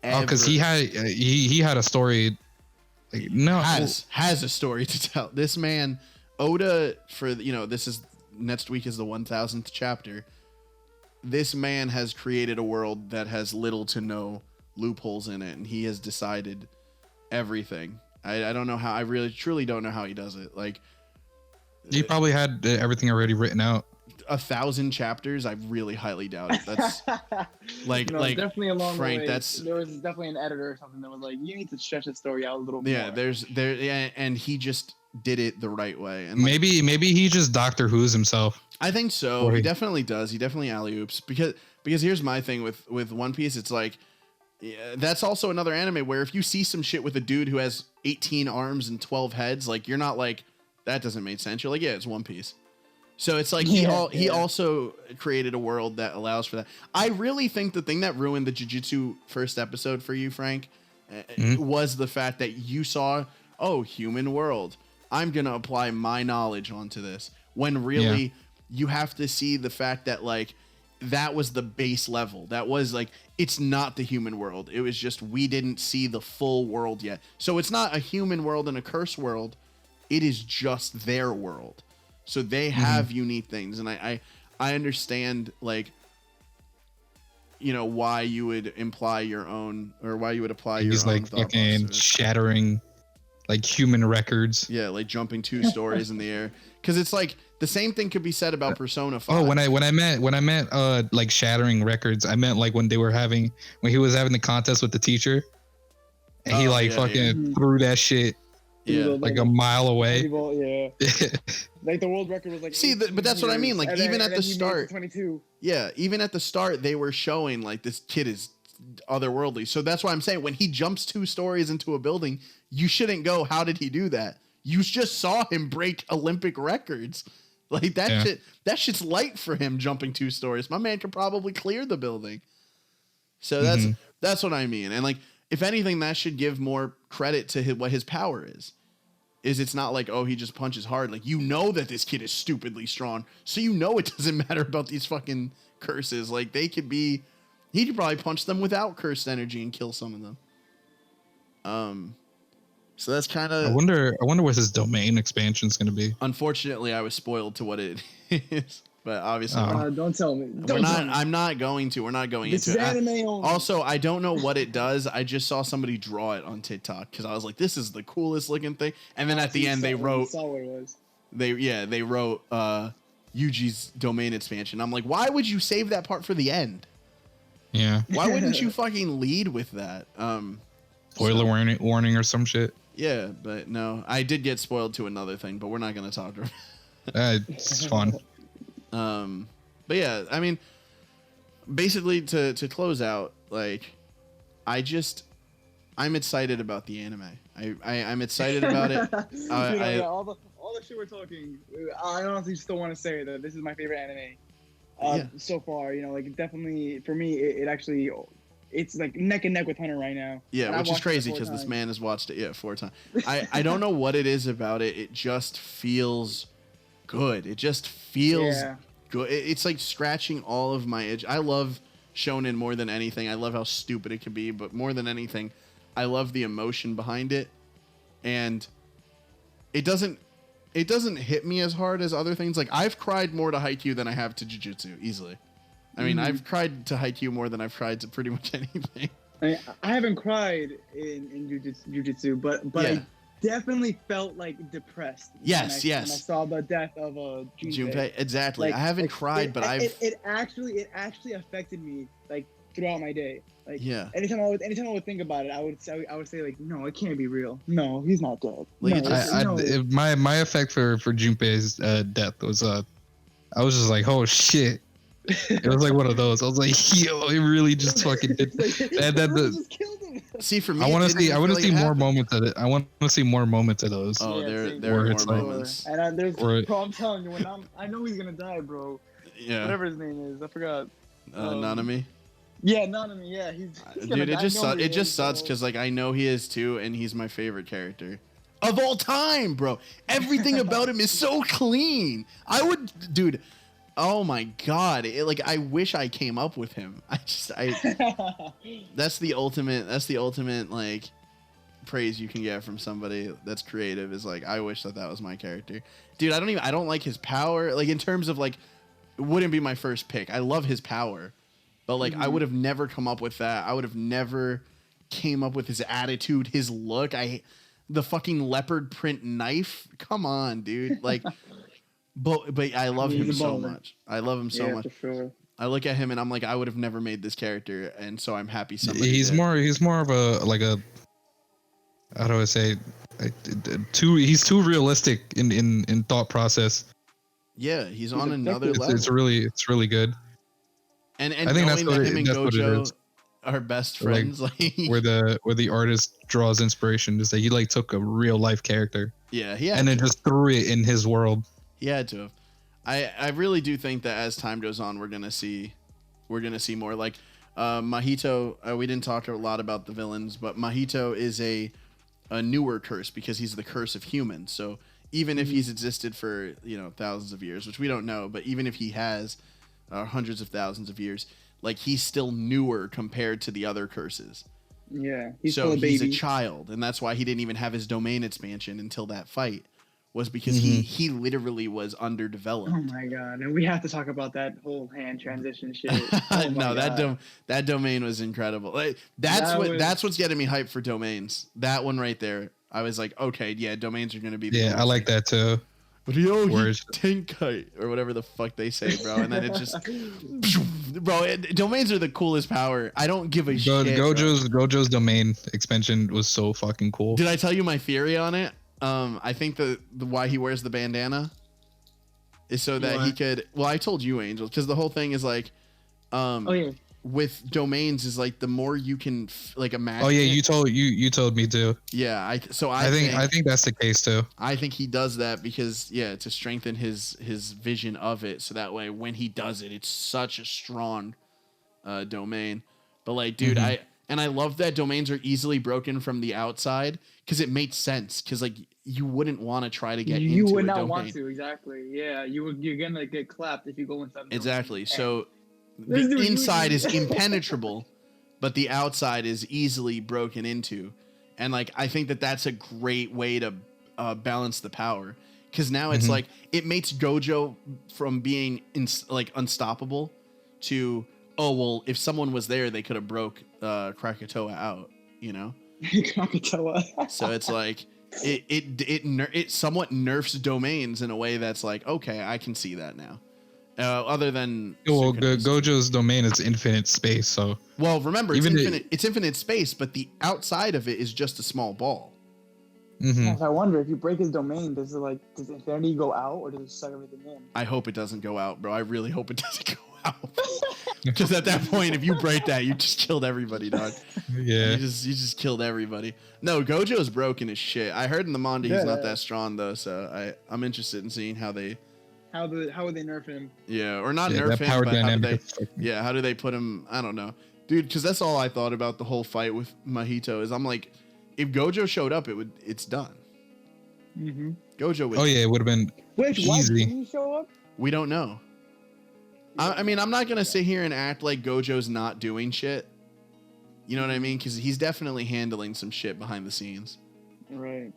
Oh, because he had a story. Like, no, has a story to tell. This man, Oda, for this is next week is the 1000th chapter. This man has created a world that has little to no loopholes in it, and he has decided everything. I don't know how. I really truly don't know how he does it. Like he probably had everything already written out. 1,000 chapters. I really highly doubt it. That's like definitely along Frank. the way. That's There was definitely an editor or something that was like, you need to stretch the story out a little more. Yeah, and he just did it the right way. And maybe he just Doctor Who's himself. I think so. He definitely does. He definitely alley-oops because here's my thing with One Piece. It's like, yeah, that's also another anime where if you see some shit with a dude who has 18 arms and 12 heads, like you're not like, that doesn't make sense. You're like, yeah, it's One Piece. So it's like he also created a world that allows for that. I really think the thing that ruined the Jujutsu first episode for you, Frank, was the fact that you saw, oh, human world. I'm going to apply my knowledge onto this. When really you have to see the fact that like that was the base level. That was like, it's not the human world. It was just, we didn't see the full world yet. So it's not a human world and a curse world. It is just their world. So they have unique things. And I understand like, why you would imply your own, or why you would apply your own. He's like fucking shattering like human records. Yeah. Like jumping 2 stories in the air. Cause it's like the same thing could be said about Persona 5. Oh, when I meant like shattering records, I meant like when he was having the contest with the teacher, and he fucking threw that shit like a mile away. Like the world record was like. See, but that's what I mean. Like even at the start, 22. Yeah, even at the start, they were showing like this kid is otherworldly. So that's why I'm saying when he jumps 2 stories into a building, you shouldn't go, how did he do that? You just saw him break Olympic records. Like that shit's light for him jumping 2 stories. My man could probably clear the building. So that's what I mean. And like, if anything, that should give more credit to what his power is. It's not like, oh, he just punches hard. Like, that this kid is stupidly strong. So it doesn't matter about these fucking curses. Like he could probably punch them without cursed energy and kill some of them. So that's kind of. I wonder what his domain expansion is going to be. Unfortunately, I was spoiled to what it is. but obviously don't tell me. we're not. I'm not going to. We're not going This into is it. anime only. Also, I don't know what it does. I just saw somebody draw it on TikTok because I was like, "This is the coolest looking thing." And then at the end, they wrote. Saw what it was. They wrote Yuji's domain expansion. I'm like, why would you save that part for the end? Yeah. Why wouldn't you fucking lead with that? Spoiler warning or some shit. Yeah, but no, I did get spoiled to another thing, but we're not gonna talk about It's fun. But yeah, I mean, basically to close out, like, I'm excited about the anime. I'm excited about it. All the shit we're talking, I honestly still want to say that this is my favorite anime so far. You know, like definitely for me, it actually, it's like neck and neck with Hunter right now. Yeah, And which is crazy because because this man has watched it 4 times. I don't know what it is about it. It just feels good. It just feels good. It's like scratching all of my itch. I love shonen more than anything. I love how stupid it can be, but more than anything, I love the emotion behind it. And it doesn't hit me as hard as other things. Like, I've cried more to Haikyuu than I have to Jujutsu, easily. I mean, I've cried to Haikyuu more than I've cried to pretty much anything. I haven't cried in Jujutsu, but I definitely felt like depressed. Yes. When I saw the death of Junpei. Exactly. I haven't cried, but it actually affected me like throughout my day. Like, yeah. Anytime I would think about it, I would say like, no, it can't be real. No, he's not dead. Like, my effect for Junpei's death was I was just like, oh shit. It was like one of those. I was like, yo, it really just fucking did. Just killed him. See, for me, I want to see more happen. moments of it. I want to see more moments of those. Oh, Yeah, there are more it's like- moments. And there's, Or- bro, I'm telling you, I know he's gonna die, bro. Yeah. Whatever his name is, I forgot. Nanami. Yeah, Nanami. Yeah, he's Dude, it just sucks. it just sucks because like I know he is too, and he's my favorite character of all time, bro. Everything about him is so clean. Dude. Oh my god! Like, I wish I came up with him. That's the ultimate like praise you can get from somebody that's creative. Is like, I wish that was my character, dude. I don't like his power. Like, in terms of like, it wouldn't be my first pick. I love his power, but like, I would have never come up with that. I would have never came up with his attitude, his look. The fucking leopard print knife. Come on, dude. Like. But I love him so much. I love him so much. For sure. I look at him and I'm like, I would have never made this character, and so I'm happy somebody He's did. more of a how do I say, he's too realistic in thought process. Yeah, he's on another level. It's really good. And I think knowing that him and that's what it Gojo is. are best friends, like where the artist draws inspiration is that he like took a real life character, yeah, and then just threw it in his world. he had to have. I really do think that as time goes on, we're gonna see more. Like Mahito. We didn't talk a lot about the villains, but Mahito is a newer curse because he's the curse of humans. So even if he's existed for thousands of years, which we don't know, but even if he has hundreds of thousands of years, like, he's still newer compared to the other curses. Yeah, he's so still a baby. He's a child, and that's why he didn't even have his domain expansion until that fight. Was because he literally was underdeveloped. Oh my god! And we have to talk about that whole hand transition shit. No, that domain was incredible. Like, that's what's getting me hyped for domains. That one right there. I was like, okay, yeah, domains are gonna be. Yeah, I like that too. Tenkai or whatever the fuck they say, bro. And then it just, domains are the coolest power. I don't give a shit. Gojo's domain expansion was so fucking cool. Did I tell you my theory on it? I think the why he wears the bandana is so that he could. Well, I told you, Angel, because the whole thing is like, with domains is like the more you can imagine. Oh yeah, you told me too. Yeah, I think that's the case too. I think he does that because to strengthen his vision of it, so that way when he does it, it's such a strong domain. But like, dude, I love that domains are easily broken from the outside because it makes sense. Because like, you wouldn't want to try to get into a domain. You would not want to, exactly. Yeah, you're gonna get clapped if you go inside. Exactly. So the inside is impenetrable, but the outside is easily broken into, and like, I think that's a great way to balance the power. because now it's like it makes Gojo from being like unstoppable to, oh well, if someone was there, they could have broke Krakatoa out, you know. Krakatoa. So it's like it somewhat nerfs domains in a way that's like, okay, I can see that now. Other than Gojo's domain is infinite space, so well, remember it's infinite space, but the outside of it is just a small ball. Yes, I wonder if you break his domain, does infinity go out or does it suck everything in? I hope it doesn't go out, bro. I really hope it doesn't go out. Because at that point, if you break that, you just killed everybody, dog. Yeah. You just killed everybody. No, Gojo's broken as shit. I heard in the manga he's not that strong though, so I'm interested in seeing how would they nerf him? Yeah, or not nerf him, but how do they put him? I don't know, dude. Because that's all I thought about the whole fight with Mahito. Is I'm like, if Gojo showed up, it's done. Gojo would. Oh yeah, it would have been easy. Why didn't he show up? We don't know. I mean, I'm not gonna sit here and act like Gojo's not doing shit. You know what I mean? Because he's definitely handling some shit behind the scenes. Right.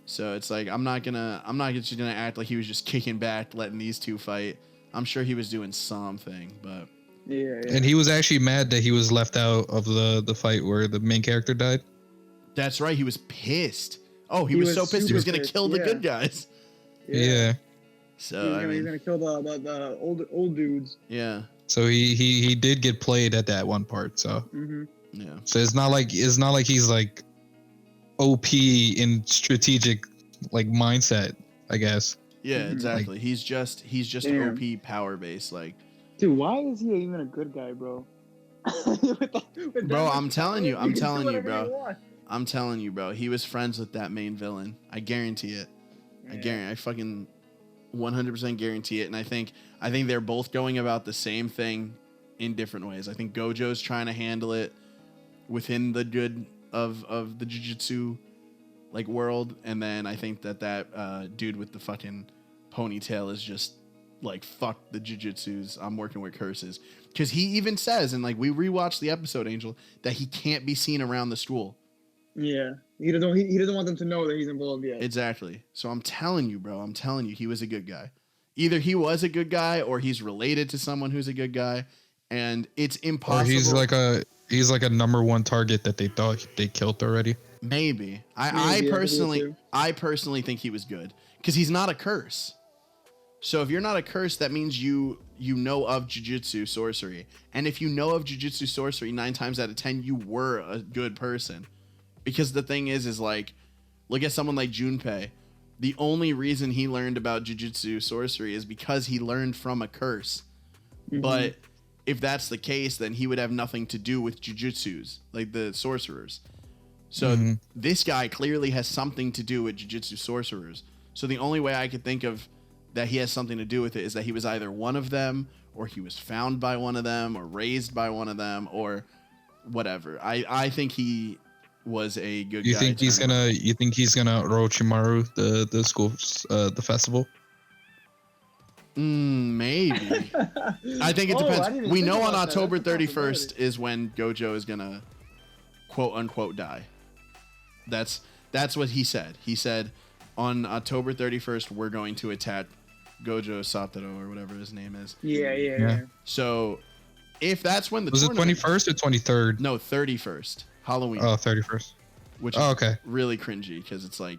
So it's like I'm not just gonna act like he was just kicking back, letting these two fight. I'm sure he was doing something, but yeah. And he was actually mad that he was left out of the fight where the main character died. That's right. He was pissed. Oh, he was so pissed he was gonna kill the good guys. Yeah. So he's gonna kill the old dudes. Yeah. So he did get played at that one part. So yeah. So it's not like he's like OP in strategic like mindset, I guess. Yeah, exactly. Like, he's just OP power base, like. Dude, why is he even a good guy, bro? Bro, I'm telling you, bro. I'm telling you, bro. He was friends with that main villain. I guarantee it. I fucking 100% guarantee it. And I think they're both going about the same thing in different ways. I think Gojo's trying to handle it within the good of the jujutsu like world, and then I think that dude with the fucking ponytail is just like, fuck the jujutsus, I'm working with curses. Because he even says, and like we rewatched the episode, Angel, that he can't be seen around the school. Yeah, he doesn't want them to know that he's involved yet. Exactly. So I'm telling you, bro. He was a good guy. Either he was a good guy or he's related to someone who's a good guy, and it's impossible. Or he's like a number one target that they thought they killed already. Maybe. I personally think he was good because he's not a curse. So if you're not a curse, that means you know of jujutsu sorcery, and if you know of jujutsu sorcery, 9 times out of 10 you were a good person. Because the thing is like, look at someone like Junpei. The only reason he learned about jujutsu sorcery is because he learned from a curse. But if that's the case, then he would have nothing to do with jujutsus, like the sorcerers. So this guy clearly has something to do with jujutsu sorcerers. So the only way I could think of that he has something to do with it is that he was either one of them, or he was found by one of them, or raised by one of them, or whatever. I think he was a good guy. You think he's gonna Orochimaru the school the festival? Maybe. I think it depends. We know on October 31st is when Gojo is gonna quote unquote die. That's what he said. He said on October 31st we're going to attack Gojo Satoru or whatever his name is. Yeah. So if that's when the was it 21st or 23rd? No, 31st. Halloween. Oh, 31st. Which is really cringy because it's like,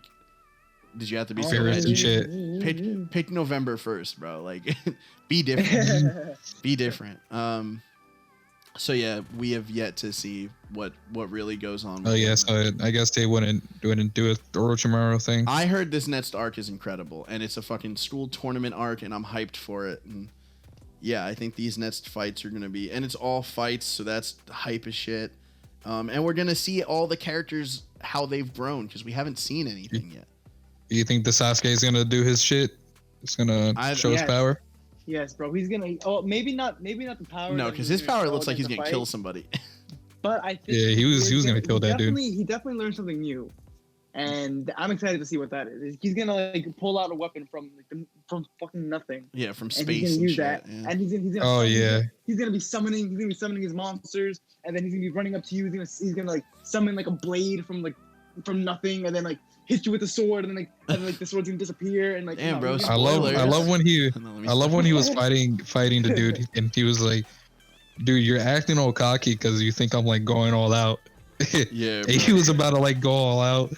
did you have to be so and shit? Pick November 1st, bro. Like, be different. Be different. So yeah, we have yet to see what really goes on. Oh yeah, so I guess they wouldn't do a Orochimaru thing. I heard this next arc is incredible, and it's a fucking school tournament arc, and I'm hyped for it. And yeah, I think these next fights are gonna be, and it's all fights, so that's hype as shit. And we're gonna see all the characters how they've grown because we haven't seen anything yet. Do you think the Sasuke is gonna do his shit? It's gonna show his power. Yes, bro. He's gonna. Oh, maybe not the power. No, because his power looks like he's gonna kill somebody. But I think he was gonna kill that dude. He definitely learned something new, and I'm excited to see what that is. He's gonna like pull out a weapon from fucking nothing. Yeah, from space. And he's gonna use that, and he's gonna. He's gonna be summoning. He's gonna be summoning his monsters, and then he's gonna be running up to you. He's gonna like summon like a blade from nothing, and then like hit you with the sword, and then the sword's gonna disappear, and like. Damn, bro, I love when he was stop. fighting the dude, and he was like, "Dude, you're acting all cocky because you think I'm like going all out." Yeah, And he was about to like go all out.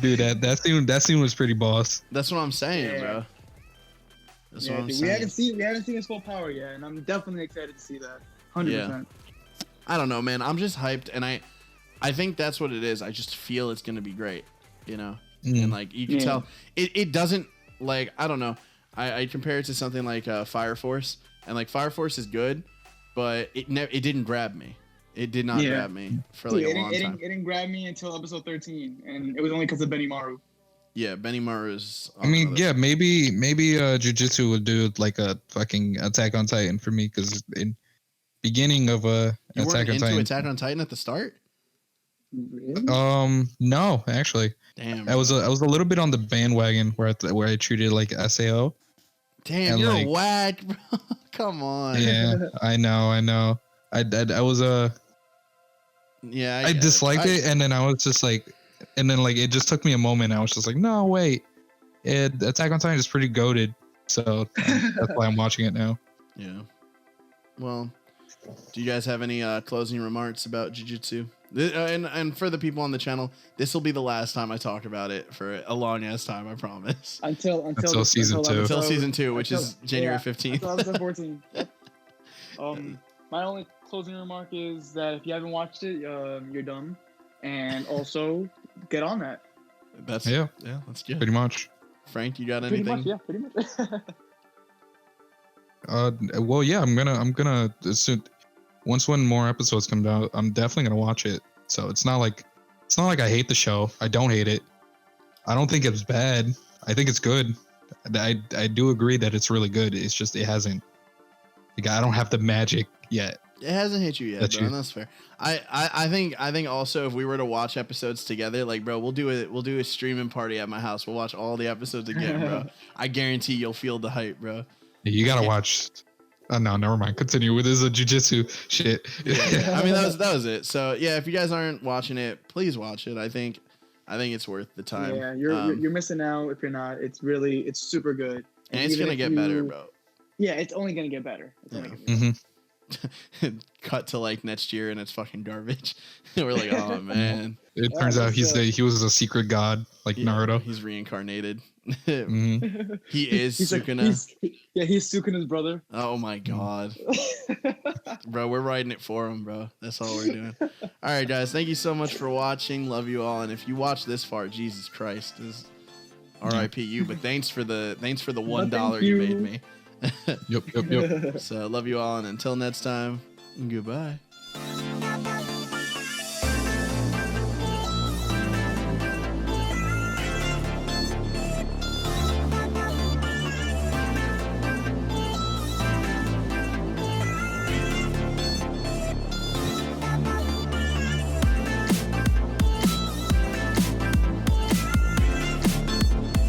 Dude, that scene was pretty boss. That's what I'm saying, Yeah. bro. That's Yeah, what I'm dude, saying. we haven't seen his full power yet, and I'm definitely excited to see that. 100%. I don't know, man. I'm just hyped, and I think that's what it is. I just feel it's gonna be great, you know. And like you can tell, it doesn't like I don't know. I compare it to something like Fire Force, and like Fire Force is good, but it didn't grab me. It did not grab me for like a long time. It didn't grab me until episode 13, and it was only because of Benny Maru. Yeah, Benny Maru's. I mean, yeah, maybe Jujutsu would do like a fucking Attack on Titan for me because in beginning of You weren't Attack on into Titan. Attack on Titan at the start? Really? No, actually, Damn. I was a little bit on the bandwagon where I treated it like SAO. Damn, and you're like, whack, bro. Come on. Yeah, I know. I was Yeah, I disliked it, and then I was just like, and then like it just took me a moment. I was just like, no, wait, Attack on Titan is pretty goated, so that's why I'm watching it now. Yeah. Well, do you guys have any closing remarks about Jujutsu? And for the people on the channel, this will be the last time I talk about it for a long ass time. I promise. Until season 2. Until season 2, which is January 15th. Until episode 14. My only closing remark is that if you haven't watched it, you're dumb, and also get on that. That's that's good. Pretty much. Frank, you got Pretty anything? much, pretty much. Well, yeah, I'm gonna soon. Once when more episodes come out, I'm definitely gonna watch it. So it's not like I hate the show. I don't hate it. I don't think it's bad. I think it's good. I do agree that it's really good. It's just it hasn't. Like I don't have the magic yet. It hasn't hit you yet, bro. That's fair. I think also if we were to watch episodes together, like bro, we'll do a streaming party at my house. We'll watch all the episodes again, bro. I guarantee you'll feel the hype, bro. You gotta watch. Oh no, never mind. Continue with this jujitsu shit. Yeah. I mean that was it. So yeah, if you guys aren't watching it, please watch it. I think it's worth the time. Yeah, you're missing out if you're not. It's super good. And it's gonna get better, bro. Yeah, it's only gonna get better. Cut to like next year and it's fucking garbage. We're like, oh man. It turns out he was a secret god like Naruto. He's reincarnated. Mm-hmm. He is Sukuna. He's Sukuna's brother. Oh my god. Bro, we're writing it for him, bro. That's all we're doing. All right, guys. Thank you so much for watching. Love you all. And if you watch this far, Jesus Christ, is R.I.P. you. But thanks for the $1 you made me. Yep. So love you all, and until next time, goodbye.